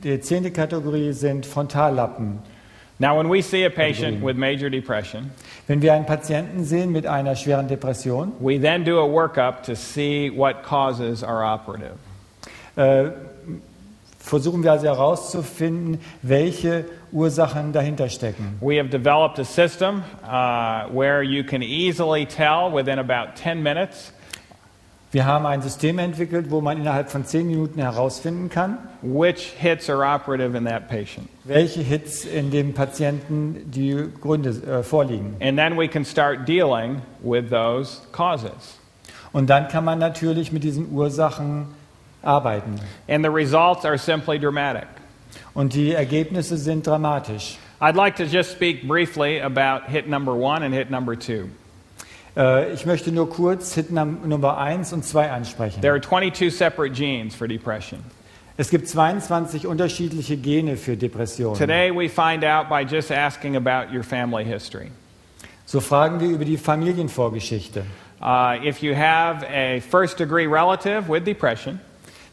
10. Kategorie sind Frontallappen. Now, when we see a patient with major depression, Wenn wir einen Patienten sehen mit einer schweren Depression, we then do a workup to see what causes are operative. versuchen wir also herauszufinden, welche Ursachen dahinter stecken. We have developed a system where you can easily tell within about 10 minutes Wir haben ein System entwickelt, wo man innerhalb von 10 Minuten herausfinden kann, which hits are operative in that patient. welche Hits in dem Patienten die Gründe vorliegen. And then we can start dealing with those causes. Und dann kann man natürlich mit diesen Ursachen arbeiten. And the results are simply dramatic. Und die Ergebnisse sind dramatisch. I'd like to just speak briefly about hit number 1 and hit number 2. Ich möchte nur kurz Hit Nummer 1 und 2 ansprechen. There are 22 separate genes for depression. Es gibt 22 unterschiedliche Gene für Depressionen. Today we find out by just asking about your family history. So fragen wir über die Familienvorgeschichte. If you have a first-degree relative with depression,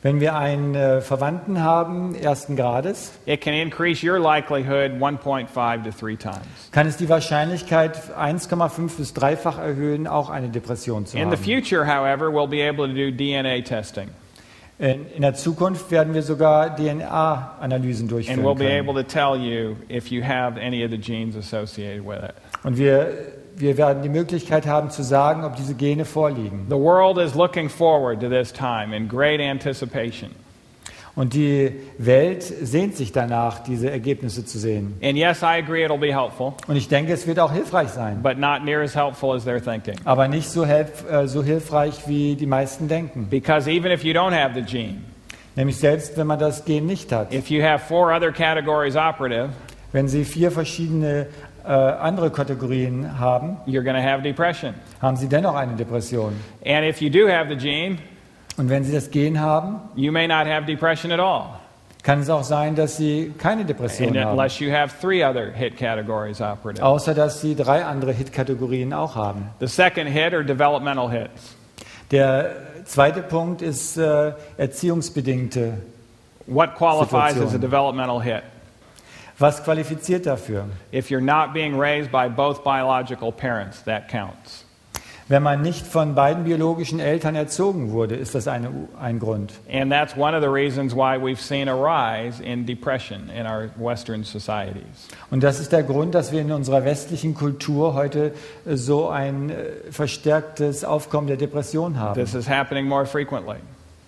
Wenn wir einen Verwandten haben, ersten Grades, it can increase your likelihood 1.5 to 3 times. kann es die Wahrscheinlichkeit 1,5 bis 3-fach erhöhen, auch eine Depression zu In the haben. future, however, we'll be able to do DNA testing, In der Zukunft werden wir sogar DNA-Analysen and durchführen we'll be können. able to tell you if you have any of the genes associated with it. Und wir werden die Möglichkeit haben zu sagen, ob diese Gene vorliegen. The world is looking forward to this time in great anticipation. Und die Welt sehnt sich danach, diese Ergebnisse zu sehen. And yes, I agree it'll be helpful, Und ich denke, es wird auch hilfreich sein. but not near as helpful as they're thinking. Aber nicht so hilfreich, wie die meisten denken. Because even if you don't have the gene, Nämlich selbst, wenn man das Gen nicht hat. if you have 4 other categories operative, Wenn Sie 4 verschiedene andere Kategorien haben, you're going to have depression. haben Sie dennoch eine Depression. And if you do have the gene, Und wenn Sie das Gen haben, you may not have depression at all, kann es auch sein, dass Sie keine Depression haben. unless you have 3 other hit categories operative. Außer, dass Sie 3 andere Hit-Kategorien auch haben. The second hit are developmental hits. Der zweite Punkt ist erziehungsbedingte. What qualifies as a Situation. developmental hit? Was qualifiziert dafür? If you're not being raised by both biological parents, that counts. Wenn man nicht von beiden biologischen Eltern erzogen wurde, ist das ein Grund. And that's one of the reasons why we've seen a rise in depression in our Western societies. Und das ist der Grund, dass wir in unserer westlichen Kultur heute so ein verstärktes Aufkommen der Depression haben. This is happening more frequently.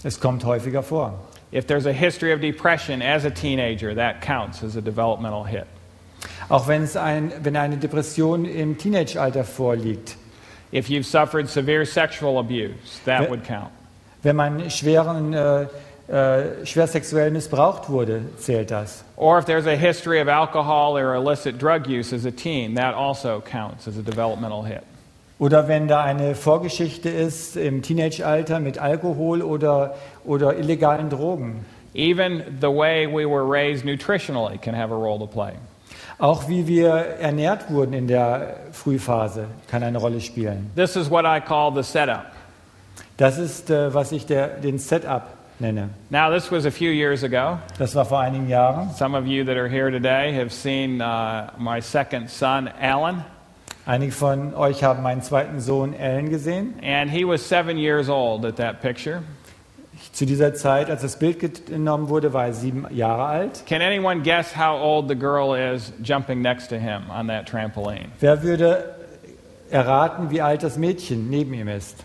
Es kommt häufiger vor. If there's a history of depression as a teenager, that counts as a developmental hit. Auch wenn eine Depression im Teenageralter vorliegt. If you've suffered severe sexual abuse, that would count. Wenn man schwer sexuell missbraucht wurde, zählt das. Or if there's a history of alcohol or illicit drug use as a teen, that also counts as a developmental hit. Oder wenn da eine Vorgeschichte ist im Teenageralter mit Alkohol oder illegalen Drogen. Even the way we were raised nutritionally can have a role to play. Auch wie wir ernährt wurden in der Frühphase kann eine Rolle spielen. This is what I call the setup. Das ist, was ich den Setup nenne. Now, this was a few years ago. Das war vor einigen Jahren. Some of you that are here today have seen my second son, Alan, Einige von euch haben meinen zweiten Sohn Alan gesehen. and he was 7 years old at that picture. Zu dieser Zeit, als das Bild genommen wurde, war er 7 Jahre alt. Can anyone guess how old the girl is jumping next to him on that trampoline? Wer würde erraten, wie alt das Mädchen neben ihm ist?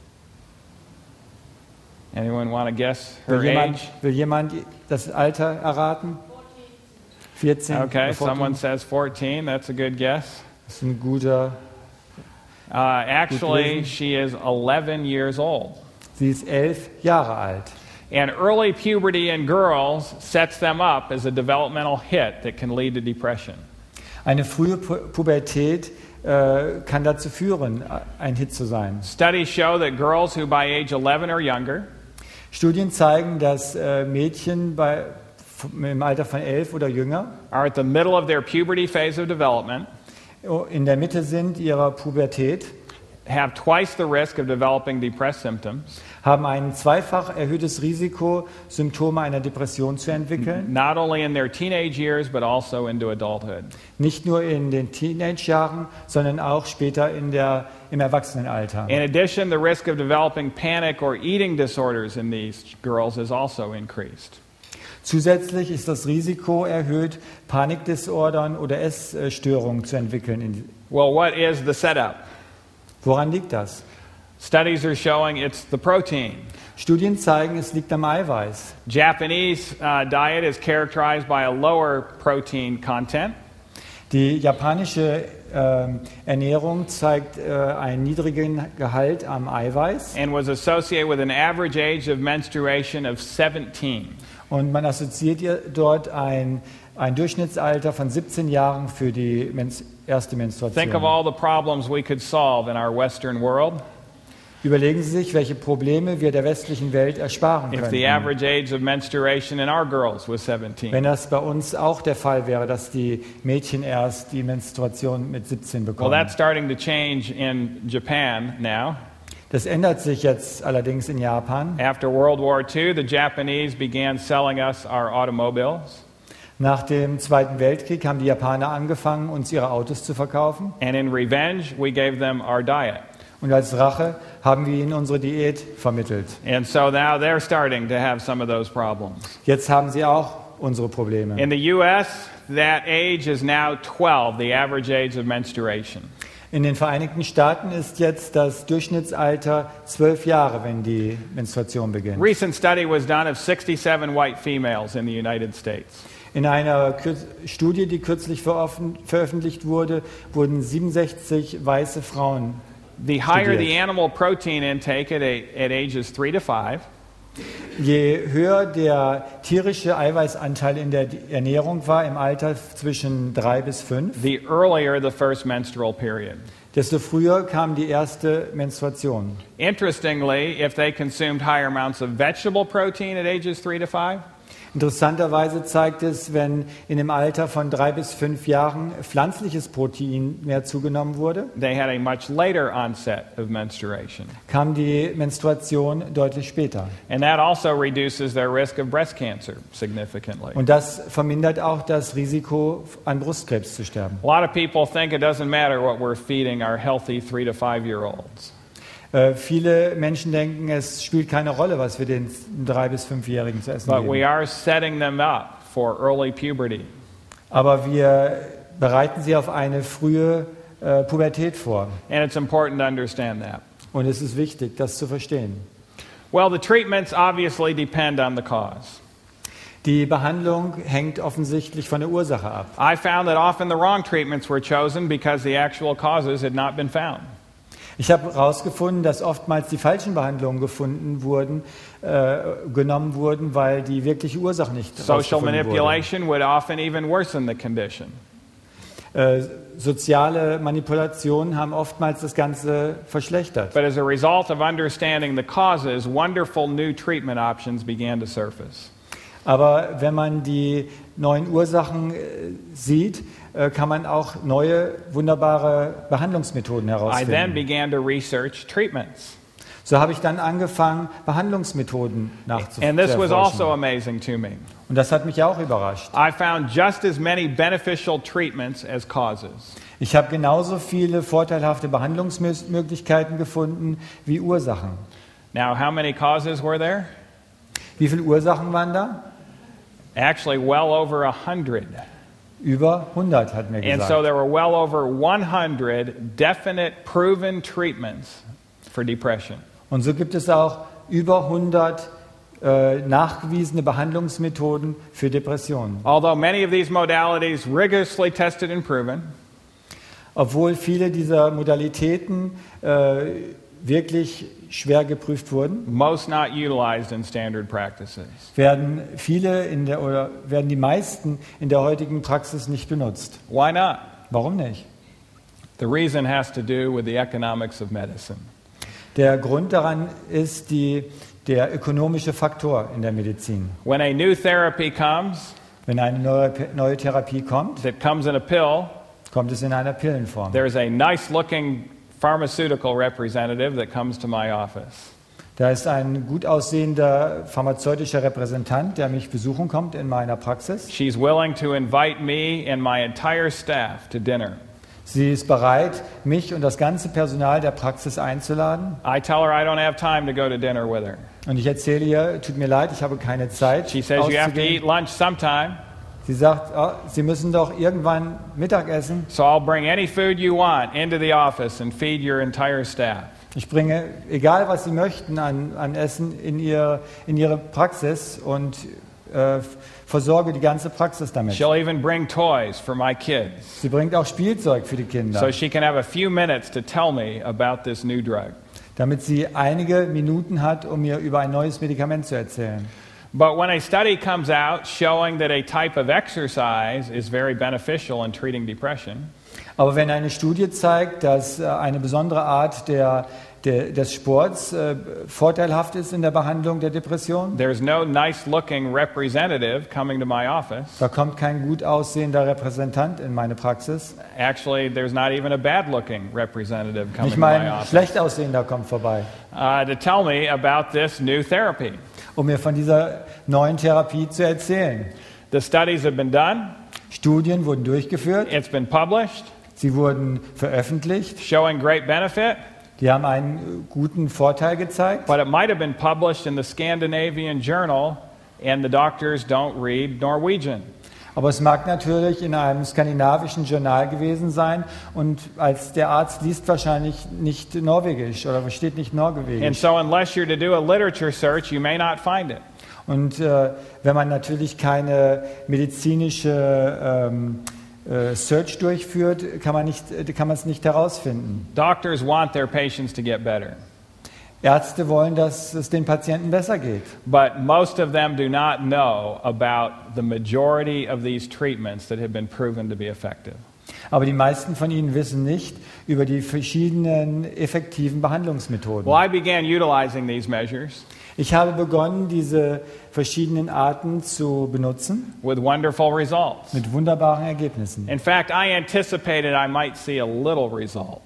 Anyone want to guess her age? Will jemand das Alter erraten? 14. Okay, oder 14? someone says 14. That's a good guess. Das ist ein guter. Actually, Gut she is 11 years old. Sie ist 11 Jahre alt. And early puberty in girls sets them up as a developmental hit that can lead to depression. Eine frühe Pubertät kann dazu führen, ein Hit zu sein. Studies show that girls who by age 11 or younger Studien zeigen, dass Mädchen im Alter von 11 oder jünger are at the middle of their puberty phase of development in der Mitte sind ihrer Pubertät, have twice the risk of developing depressed symptoms, haben ein zweifach erhöhtes Risiko, Symptome einer Depression zu entwickeln. not only in their teenage years but also into adulthood. Nicht nur in den Teenagejahren, sondern auch später im Erwachsenenalter. In addition, the risk of developing panic or eating disorders in these girls is also increased. Zusätzlich ist das Risiko erhöht, Panikdisordern oder Essstörungen zu entwickeln. Well, what is the setup? Woran liegt das? Studies are showing it's the protein. Studien zeigen, es liegt am Eiweiß. Japanese diet is characterized by a lower protein content. Die japanische Ernährung zeigt einen niedrigen Gehalt am Eiweiß And was associated with an average age of menstruation of 17. und man assoziiert dort ein Durchschnittsalter von 17 Jahren für die erste Think of Menstruation. all the problems we could solve in our Western world Überlegen Sie sich, welche Probleme wir der westlichen Welt ersparen if the könnten. average age of menstruation in our girls was 17. Wenn das bei uns auch der Fall wäre, dass die Mädchen erst die Menstruation mit 17 Well, bekommen. that's starting to change in Japan now. Das ändert sich jetzt allerdings in Japan. After World War II, the Japanese began selling us our automobiles. Nach dem Zweiten Weltkrieg haben die Japaner angefangen, uns ihre Autos zu verkaufen. And in revenge, we gave them our diet. Und als Rache haben wir ihnen unsere Diät vermittelt. And so now they're starting to have some of those problems. Jetzt haben sie auch unsere Probleme. In the U.S., that age is now 12, the average age of menstruation. In den Vereinigten Staaten ist jetzt das Durchschnittsalter 12 Jahre, wenn die Menstruation beginnt. Recent study was done of 67 white females in the United States. In einer Studie, die kürzlich veröffentlicht wurde, wurden 67 weiße Frauen The higher the studiert. animal protein intake at ages 3 to 5, Je höher der tierische Eiweißanteil in der Ernährung war im Alter zwischen 3 bis 5, the earlier the first menstrual period. desto früher kam die erste Menstruation. Interestingly, if they consumed higher amounts of vegetable protein at ages 3 to 5, Interessanterweise zeigt es, wenn in dem Alter von 3 bis 5 Jahren pflanzliches Protein mehr zugenommen wurde, they had a much later onset of menstruation. kam die Menstruation deutlich später. And that also reduces their risk of breast cancer significantly. Und das vermindert auch das Risiko, an Brustkrebs zu sterben. A lot of people think it doesn't matter what we're feeding our healthy 3 to 5-year-olds. Viele Menschen denken, es spielt keine Rolle, was wir den 3- bis 5-Jährigen zu essen But we geben. are setting them up for early puberty. Aber wir bereiten sie auf eine frühe Pubertät vor. And it's important to understand that. Und es ist wichtig, das zu verstehen. Well, the treatments obviously depend on the cause. Die Behandlung hängt offensichtlich von der Ursache ab. I found that often the wrong treatments were chosen because the actual causes had not been found. Ich habe herausgefunden, dass oftmals die falschen Behandlungen genommen wurden, weil die wirkliche Ursache nicht Social herausgefunden wurde. manipulation would often even worsen the condition. Soziale Manipulationen haben oftmals das Ganze verschlechtert. But as a result of understanding the causes, wonderful new treatment options began to surface. Aber wenn man die neuen Ursachen sieht, kann man auch neue, wunderbare Behandlungsmethoden I then herausfinden. began to research treatments. So habe ich dann angefangen, Behandlungsmethoden And this was also nachzuforschen. amazing to me. Und das hat mich auch überrascht. I found just as many beneficial treatments as causes. Ich habe genauso viele vorteilhafte Behandlungsmöglichkeiten gefunden wie Ursachen. Now, how many causes were there? Wie viele Ursachen waren da? Actually, well over 100. Über 100, hat mir And so gesagt. there were well over 100 definite, proven treatments for depression. Und so gibt es auch über 100 nachgewiesene Behandlungsmethoden für Depressionen. Although many of these modalities rigorously tested and proven, Obwohl viele dieser Modalitäten wirklich schwer geprüft wurden, most not utilized in standard practices. werden die meisten in der heutigen Praxis nicht benutzt. Why not? Warum nicht? The reason has to do with the economics of medicine. Der Grund daran ist der ökonomische Faktor in der Medizin. When a new therapy comes, Wenn eine neue Therapie kommt, that comes in a pill, kommt es in einer Pillenform. there's a nice-looking pharmaceutical representative that comes to my office. Da ist ein gut aussehender pharmazeutischer Repräsentant, der mich besuchen kommt in meiner Praxis. She's willing to invite me and my entire staff to dinner. Sie ist bereit, mich und das ganze Personal der Praxis einzuladen. I tell her I don't have time to go to dinner with her. Und ich erzähle ihr, tut mir leid, ich habe keine Zeit She says you have to eat auszugehen. lunch sometime, Sie sagt, oh, Sie müssen doch irgendwann Mittag essen. so I'll bring any food you want into the office and feed your entire staff. Ich bringe, egal was Sie möchten, an Essen in Ihre Praxis und versorge die ganze Praxis damit. She'll even bring toys for my kids, Sie bringt auch Spielzeug für die Kinder, so she can have a few minutes to tell me about this new drug. damit sie einige Minuten hat, um mir über ein neues Medikament zu erzählen. But when a study comes out showing that a type of exercise is very beneficial in treating depression, Aber wenn eine Studie zeigt, dass eine besondere Art der des Sports vorteilhaft ist in der Behandlung der Depression. There's no nice-looking representative coming to my office. Da kommt kein gut aussehender Repräsentant in meine Praxis. Actually, there's not even a bad-looking representative coming Nicht to mal my ein office schlecht aussehender kommt vorbei, to tell me about this new therapy. um mir von dieser neuen Therapie zu erzählen. The studies have been done. Studien wurden durchgeführt, It's been published, sie wurden veröffentlicht, showing great benefit, die haben einen guten Vorteil gezeigt, but it might have been published in the Scandinavian Journal, and the doctors don't read Norwegian. aber es mag natürlich in einem skandinavischen Journal gewesen sein und als der Arzt liest wahrscheinlich nicht Norwegisch oder versteht nicht And Norwegisch. so unless you're to do a literature search, you may not find it. Und wenn man natürlich keine medizinische Search durchführt, kann man es nicht herausfinden. Doctors want their patients to get better, Ärzte wollen, dass es den Patienten besser geht. but most of them do not know about the majority of these treatments that have been proven to be effective. Aber die meisten von ihnen wissen nicht über die verschiedenen effektiven Behandlungsmethoden. Well, I began utilizing these measures Ich habe begonnen, diese verschiedenen Arten zu benutzen, with wonderful results. mit wunderbaren Ergebnissen. In fact, I anticipated I might see a little result,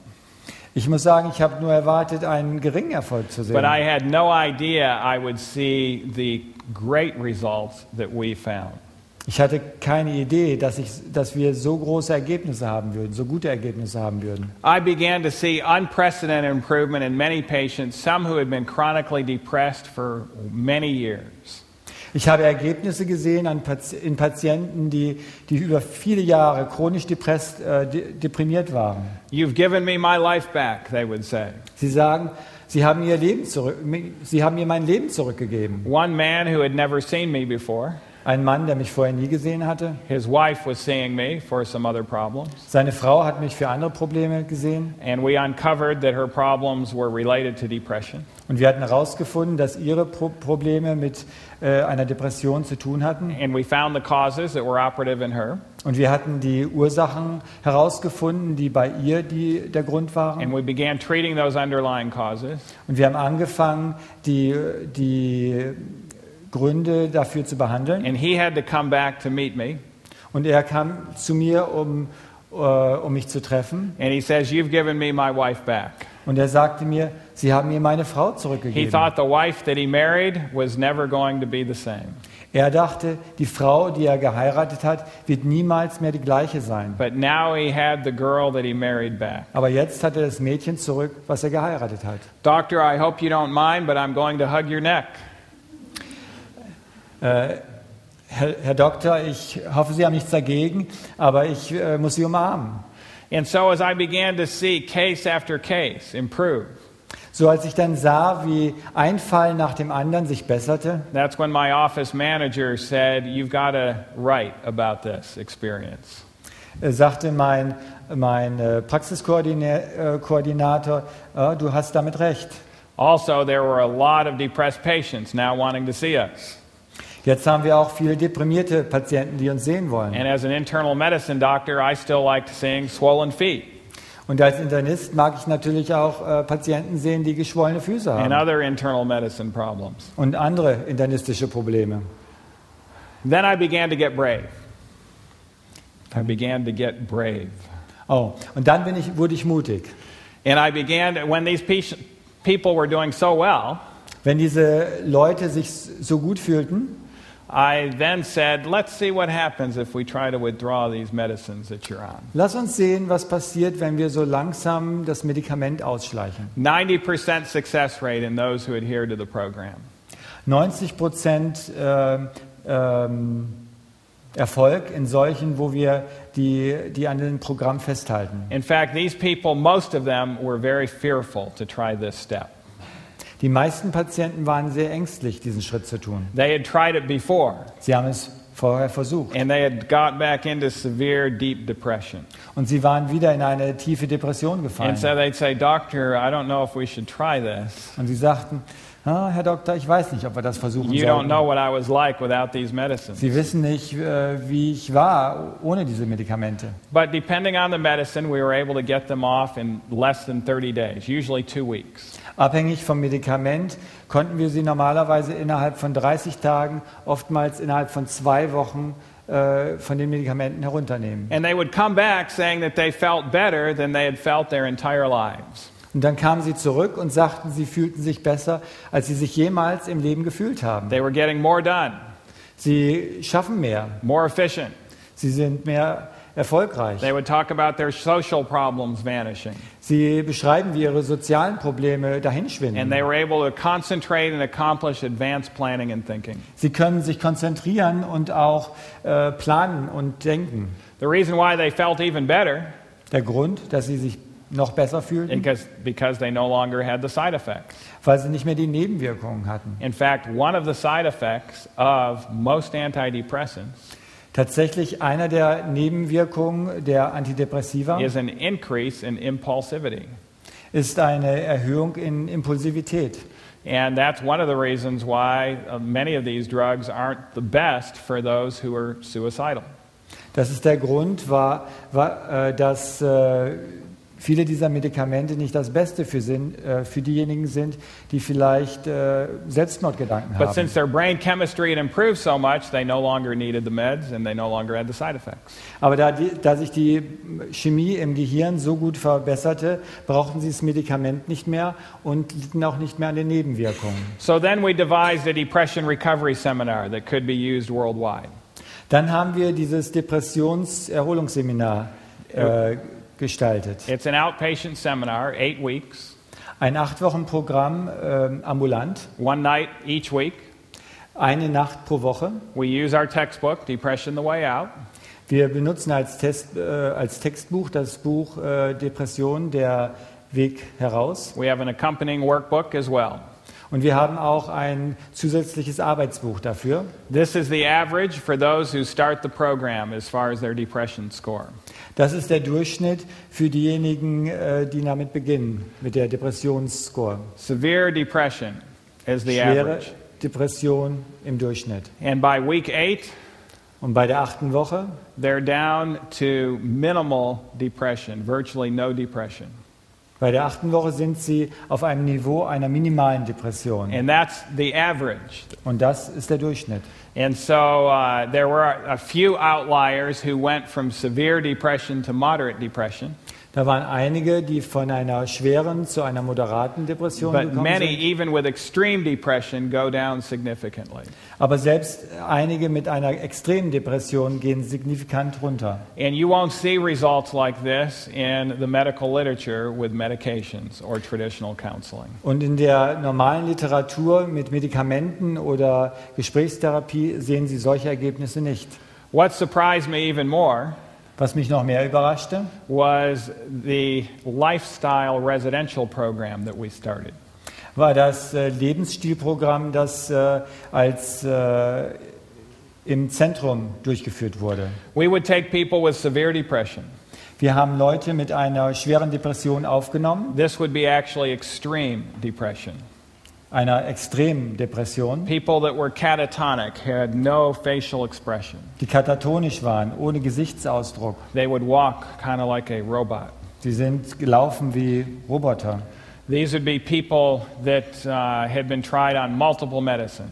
Ich muss sagen, ich habe nur erwartet, einen geringen Erfolg zu but I sehen. had no idea I would see the great results that we found. Ich hatte keine Idee, dass wir so große Ergebnisse haben würden, so gute Ergebnisse haben würden. I began to see unprecedented improvement in many patients, some who had been chronically depressed for many years. Ich habe Ergebnisse gesehen in Patienten, die über viele Jahre chronisch deprimiert waren. You've given me my life back, they would say. Sie sagen, Sie haben mir mein Leben zurückgegeben. One man who had never seen me before, Ein Mann, der mich vorher nie gesehen hatte. his wife was seeing me for some other problems, Seine Frau hat mich für andere Probleme gesehen. and we uncovered that her problems were related to depression. Und wir hatten herausgefunden, dass ihre Probleme mit einer Depression zu tun hatten. And we found the causes that were operative in her, Und wir hatten die Ursachen herausgefunden, die bei ihr der Grund waren. and we began treating those underlying causes. Und wir haben angefangen, die Gründe dafür zu behandeln. And he had to come back to meet me, Und er kam zu mir, um mich zu treffen. and he says, "You've given me my wife back." Und er sagte mir, Sie haben mir meine Frau He zurückgegeben. thought the wife that he married was never going to be the same. Er dachte, die Frau, die er geheiratet hat, wird niemals mehr die gleiche sein. But now he had the girl that he married back. Aber jetzt hat er das Mädchen zurück, was er geheiratet hat. Doctor, I hope you don't mind, but I'm going to hug your neck. Herr Doktor, ich hoffe, Sie haben nichts dagegen, aber ich muss Sie umarmen. And so as I began to see case after case improve, So als ich dann sah, wie ein Fall nach dem anderen sich besserte, that's when my office manager said, "You've got to write about this experience." sagte mein Praxiskoordinator, du hast damit recht. Also, there were a lot of depressed patients now wanting to see us. Jetzt haben wir auch viele deprimierte Patienten, die uns sehen wollen. And as an internal medicine doctor, I still liked seeing swollen feet Und als Internist mag ich natürlich auch Patienten sehen, die geschwollene Füße and haben other internal medicine problems. und andere internistische Probleme. Then I began to get brave. I began to get brave. Oh, und dann wurde ich mutig. And I began, when these people were doing so well, Wenn diese Leute sich so gut fühlten, I then said, let's see what happens if we try to withdraw these medicines that you're on. lass uns sehen, was passiert, wenn wir so langsam das Medikament ausschleichen. 90% success rate in those who adhere to the program. 90% Erfolg in solchen, wo wir die an dem Programm festhalten. In fact, these people, most of them were very fearful to try this step. Die meisten Patienten waren sehr ängstlich, diesen Schritt zu tun. They had tried it before, Sie haben es vorher versucht. and they had got back into severe, deep depression. Und sie waren wieder in eine tiefe Depression gefallen. And so they'd say, Doctor, I don't know if we should try this. Und sie sagten, Herr Doktor, ich weiß nicht, ob wir das versuchen You don't sollten. know what I was like without these medicines. Sie wissen nicht, wie ich war ohne diese Medikamente. But depending on the medicine, we were able to get them off in less than 30 days, usually 2 weeks. Abhängig vom Medikament konnten wir sie normalerweise innerhalb von 30 Tagen, oftmals innerhalb von 2 Wochen von den Medikamenten herunternehmen. And they would come back saying that they felt better than they had felt their entire lives. Und dann kamen sie zurück und sagten, sie fühlten sich besser, als sie sich jemals im Leben gefühlt haben. They were getting more done, Sie schaffen mehr, more efficient. sie sind mehr erfolgreich. They would talk about their social problems vanishing. Sie beschreiben, wie ihre sozialen Probleme And they dahinschwinden. were able to concentrate and accomplish advanced planning and thinking. Sie können sich konzentrieren und auch planen und denken. The reason why they felt even better Der Grund, dass sie sich noch besser fühlten, because they no longer had the side effects. weil sie nicht mehr die Nebenwirkungen hatten. In fact, one of the side effects of most antidepressants Tatsächlich einer der Nebenwirkungen der Antidepressiva is an increase in impulsivity. ist eine Erhöhung in Impulsivität. And that's one of the reasons why many of these drugs aren't the best for those who are suicidal. Das ist der Grund, dass viele dieser Medikamente nicht das Beste für diejenigen sind, die vielleicht Selbstmordgedanken But haben. since their brain chemistry had improved so much, they no longer needed the meds and they no longer had the side effects. Aber da sich die Chemie im Gehirn so gut verbesserte, brauchten sie das Medikament nicht mehr und litten auch nicht mehr an den Nebenwirkungen. So then we devised a depression recovery seminar that could be used worldwide. Dann haben wir dieses Depressionserholungsseminar gestaltet. It's an outpatient seminar, 8 weeks, Ein 8-Wochen-Programm ambulant, one night each week. eine Nacht pro Woche. We use our textbook, Depression the Way Out. Wir benutzen als Textbuch das Buch Depression, der Weg heraus. We have an accompanying workbook as well. Und wir haben auch ein zusätzliches Arbeitsbuch dafür. This is the average for those who start the program as far as their depression score. Das ist der Durchschnitt für diejenigen, die damit beginnen, mit der Depressionsscore. Severe depression is the Schwere average. Depression im Durchschnitt. And by week 8, Und bei der 8. Woche they're down to minimal depression, virtually no depression. Bei der 8. Woche sind sie auf einem Niveau einer minimalen Depression. And that's the average. Und das ist der Durchschnitt. And so there were a few outliers who went from severe depression to moderate depression. Da waren einige, die von einer schweren zu einer moderaten Depression But gekommen many, sind. even with extreme depression, go down significantly. Aber selbst einige mit einer extremen Depression gehen signifikant runter. And you won't see results like this in the medical literature with medications or traditional counseling. Und in der normalen Literatur mit Medikamenten oder Gesprächstherapie sehen Sie solche Ergebnisse nicht. What surprised me even more Was mich noch mehr überraschte, was the lifestyle residential program that we started. war das Lebensstilprogramm, das im Zentrum durchgeführt wurde. We would take people with severe depression. Wir haben Leute mit einer schweren Depression aufgenommen, This would be actually extreme depression. einer extremen Depression, People that were catatonic, had no facial expression. die katatonisch waren, ohne Gesichtsausdruck. They would walk kind of like a robot. Sie sind gelaufen wie Roboter. These would be people that had been tried on multiple medicines.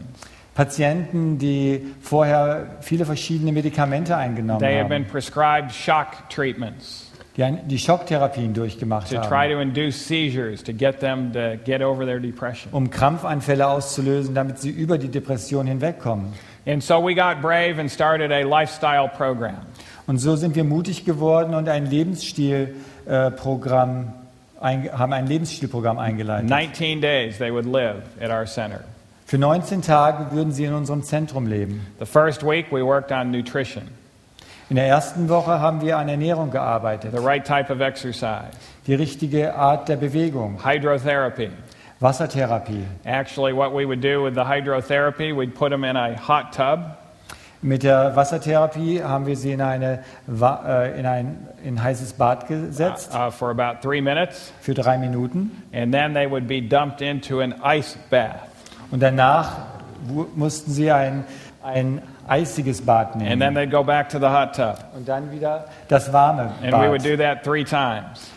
Patienten, die vorher viele verschiedene Medikamente eingenommen They had been haben, prescribed shock treatments die Schocktherapien durchgemacht to try haben, to induce seizures to get them to get over their depression. um Krampfanfälle auszulösen, damit sie über die Depression hinwegkommen. And so we got brave and started a lifestyle program. Und so sind wir mutig geworden und haben ein Lebensstilprogramm eingeleitet. 19 days they would live at our center. Für 19 Tage würden sie in unserem Zentrum leben. The first week we worked on nutrition, In der ersten Woche haben wir an Ernährung gearbeitet, the right type of exercise, die richtige Art der Bewegung, hydrotherapy. Wassertherapie. Actually, what we would do with the hydrotherapy, we'd put them in a hot tub. Mit der Wassertherapie haben wir sie in ein heißes Bad gesetzt For about 3 minutes, für 3 Minuten. and then they would be dumped into an ice bath. Und danach mussten sie ein eisiges Bad And then nehmen. they'd go back to the hot tub. Und dann wieder das warme And we would Bad. do that 3 times.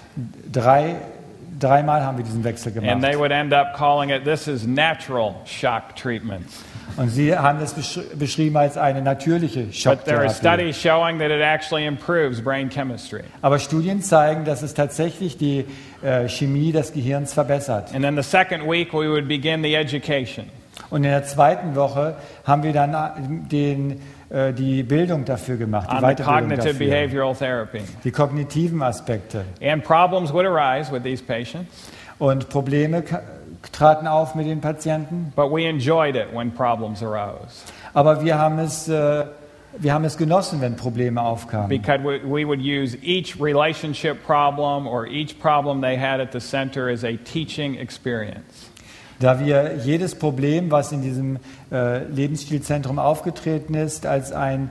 3-mal haben wir diesen Wechsel And they gemacht. would end up calling it, this is natural shock treatments. Und sie haben das beschrieben als eine natürliche But there are Schocktherapie. studies showing that it actually improves brain chemistry. Aber Studien zeigen, dass es tatsächlich die Chemie des Gehirns verbessert. And then the second week, we would begin the education. Und in der zweiten Woche haben wir dann die Bildung dafür gemacht, die On the Weiterbildung cognitive dafür, behavioral therapy. die kognitiven Aspekte. And problems would arise with these patients, Und Probleme traten auf mit den Patienten. but we enjoyed it when problems arose Aber wir haben es genossen, wenn Probleme aufkamen. because we would use each relationship problem or each problem they had at the center as a teaching experience. Da wir jedes Problem, was in diesem Lebensstilzentrum aufgetreten ist, als ein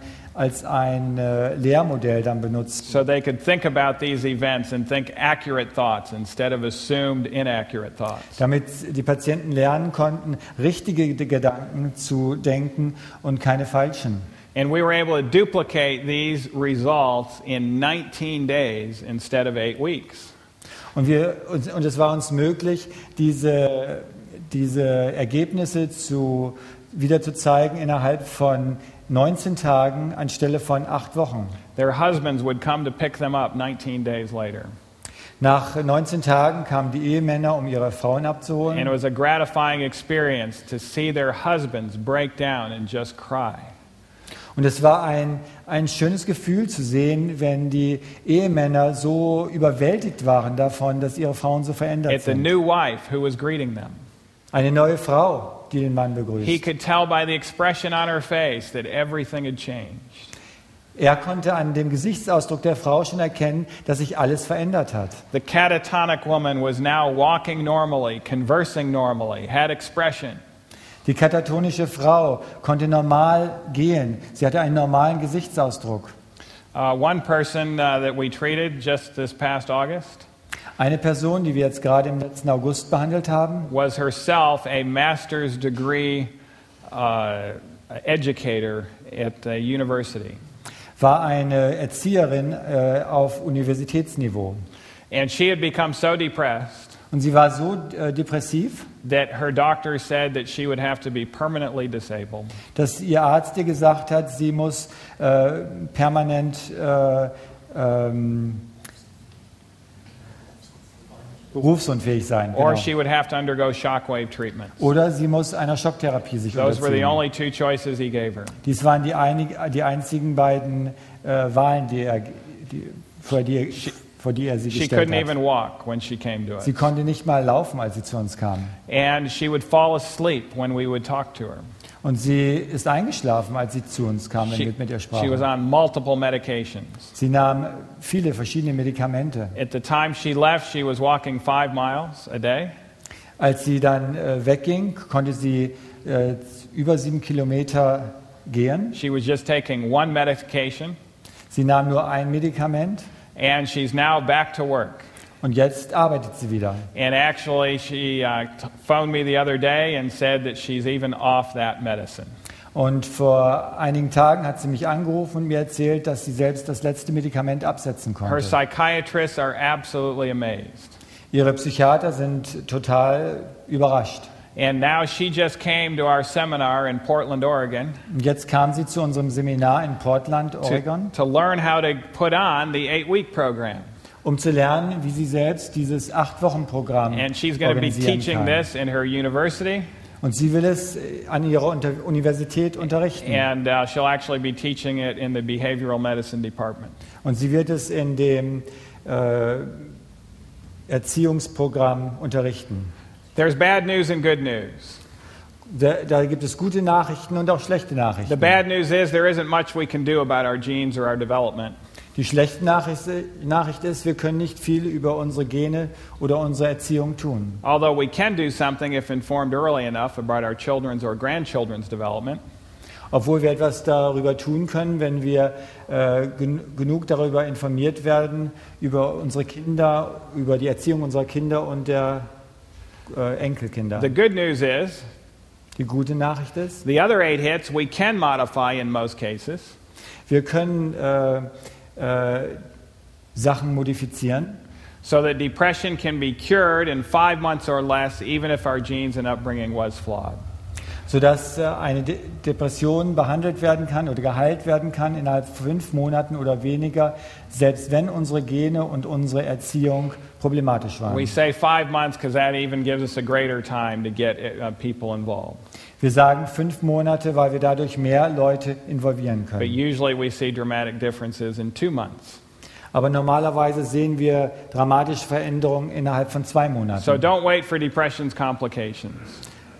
Lehrmodell dann benutzt. So they could think about these events and think accurate thoughts instead of assumed inaccurate thoughts. Damit die Patienten lernen konnten, richtige Gedanken zu denken und keine falschen. And we were able to duplicate these results in 19 days instead of 8 weeks. Und es war uns möglich, diese Ergebnisse wieder zu zeigen innerhalb von 19 Tagen anstelle von 8 Wochen. Their husbands would come to pick them up 19 days later. Nach 19 Tagen kamen die Ehemänner, um ihre Frauen abzuholen. And it was a gratifying experience to see their husbands break down and just cry. Und es war ein schönes Gefühl zu sehen, wenn die Ehemänner so überwältigt waren davon, dass ihre Frauen so verändert It's a sind. new wife who was greeting them. Eine neue Frau, die den Mann He begrüßt. could tell by the expression on her face that everything had changed. Er konnte an dem Gesichtsausdruck der Frau schon erkennen, dass sich alles verändert hat. The catatonic woman was now walking normally, conversing normally, had expression. Die katatonische Frau konnte normal gehen. Sie hatte einen normalen Gesichtsausdruck. One person that we treated just this past August Eine Person, die wir jetzt gerade im letzten August behandelt haben, was herself a master's degree educator at the university. war eine Erzieherin auf Universitätsniveau. And she had become so depressed Und sie war so depressiv, that her doctor said that she would have to be permanently disabled. dass ihr Arzt ihr gesagt hat, sie muss permanent berufsunfähig sein. Or Genau. she would have to undergo shockwave treatments. Oder sie muss einer Schocktherapie sich Those were the unterziehen. only two choices he gave her. Dies waren die einzigen beiden Wahlen, vor die er sie She gestellt couldn't hat. even walk when she came to Sie us. konnte nicht mal laufen, als sie zu uns kam. And she would fall asleep when we would talk to her. Und sie ist eingeschlafen, als sie zu uns kam, wenn wir mit ihr She was sprachen. on multiple medications. Sie nahm viele verschiedene Medikamente. At the time she left, she was walking 5 miles a day. Als sie dann wegging, konnte sie über 7 Kilometer gehen. She was just taking one medication, Sie nahm nur ein Medikament and she's now back to work. und jetzt arbeitet sie wieder. And actually, she phoned me the other day and said that she's even off that medicine. Und vor einigen Tagen hat sie mich angerufen und mir erzählt, dass sie selbst das letzte Medikament absetzen Her konnte. psychiatrists are absolutely amazed. Ihre Psychiater sind total überrascht. And now she just came to our seminar in Portland, Oregon, Und jetzt kam sie zu unserem Seminar in Portland, Oregon, to learn how to put on the 8-week program. um zu lernen, wie sie selbst dieses 8-Wochen-Programm And she's going to be organisieren teaching kann. this in her university, Und sie will es an ihrer Universität unterrichten. and she'll actually be teaching it in the behavioral medicine department. Und sie wird es in dem Erziehungsprogramm unterrichten. There's bad news and good news. Da gibt es gute Nachrichten und auch schlechte The Nachrichten. bad news is there isn't much we can do about our genes or our development. Die schlechte Nachricht ist, wir können nicht viel über unsere Gene oder unsere Erziehung tun. Although we can do something if informed early enough about our children's or grandchildren's development. Obwohl wir etwas darüber tun können, wenn wir genug darüber informiert werden, über unsere Kinder, über die Erziehung unserer Kinder und der Enkelkinder. The good news is Die gute Nachricht ist, the other 8 hits we can modify in most cases. wir können Sachen modifizieren. so that depression can be cured in 5 months or less, even if our genes and upbringing was flawed. Sodass eine Depression behandelt werden kann oder geheilt werden kann innerhalb 5 Monaten oder weniger, selbst wenn unsere Gene und unsere Erziehung problematisch waren. We say 5 months because that even gives us a greater time to get people involved. Wir sagen 5 Monate, weil wir dadurch mehr Leute involvieren But können. usually we see dramatic differences in 2 months. Aber normalerweise sehen wir dramatische Veränderungen innerhalb von 2 Monaten. So don't wait for depression's complications.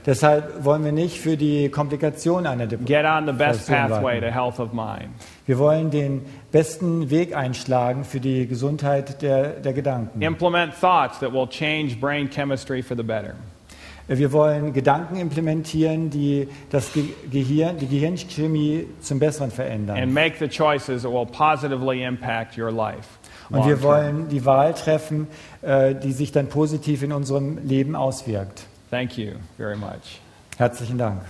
Deshalb wollen wir nicht für die Komplikationen einer Get on the best Depression pathway to warten. health of mind. Wir wollen den besten Weg einschlagen für die Gesundheit der Gedanken. Implement thoughts that will change brain chemistry for the better. Wir wollen Gedanken implementieren, die die Gehirnchemie zum Besseren verändern. And make the choices that will positively impact your life. Und wir long term. wollen die Wahl treffen, die sich dann positiv in unserem Leben auswirkt. Thank you very much. Herzlichen Dank.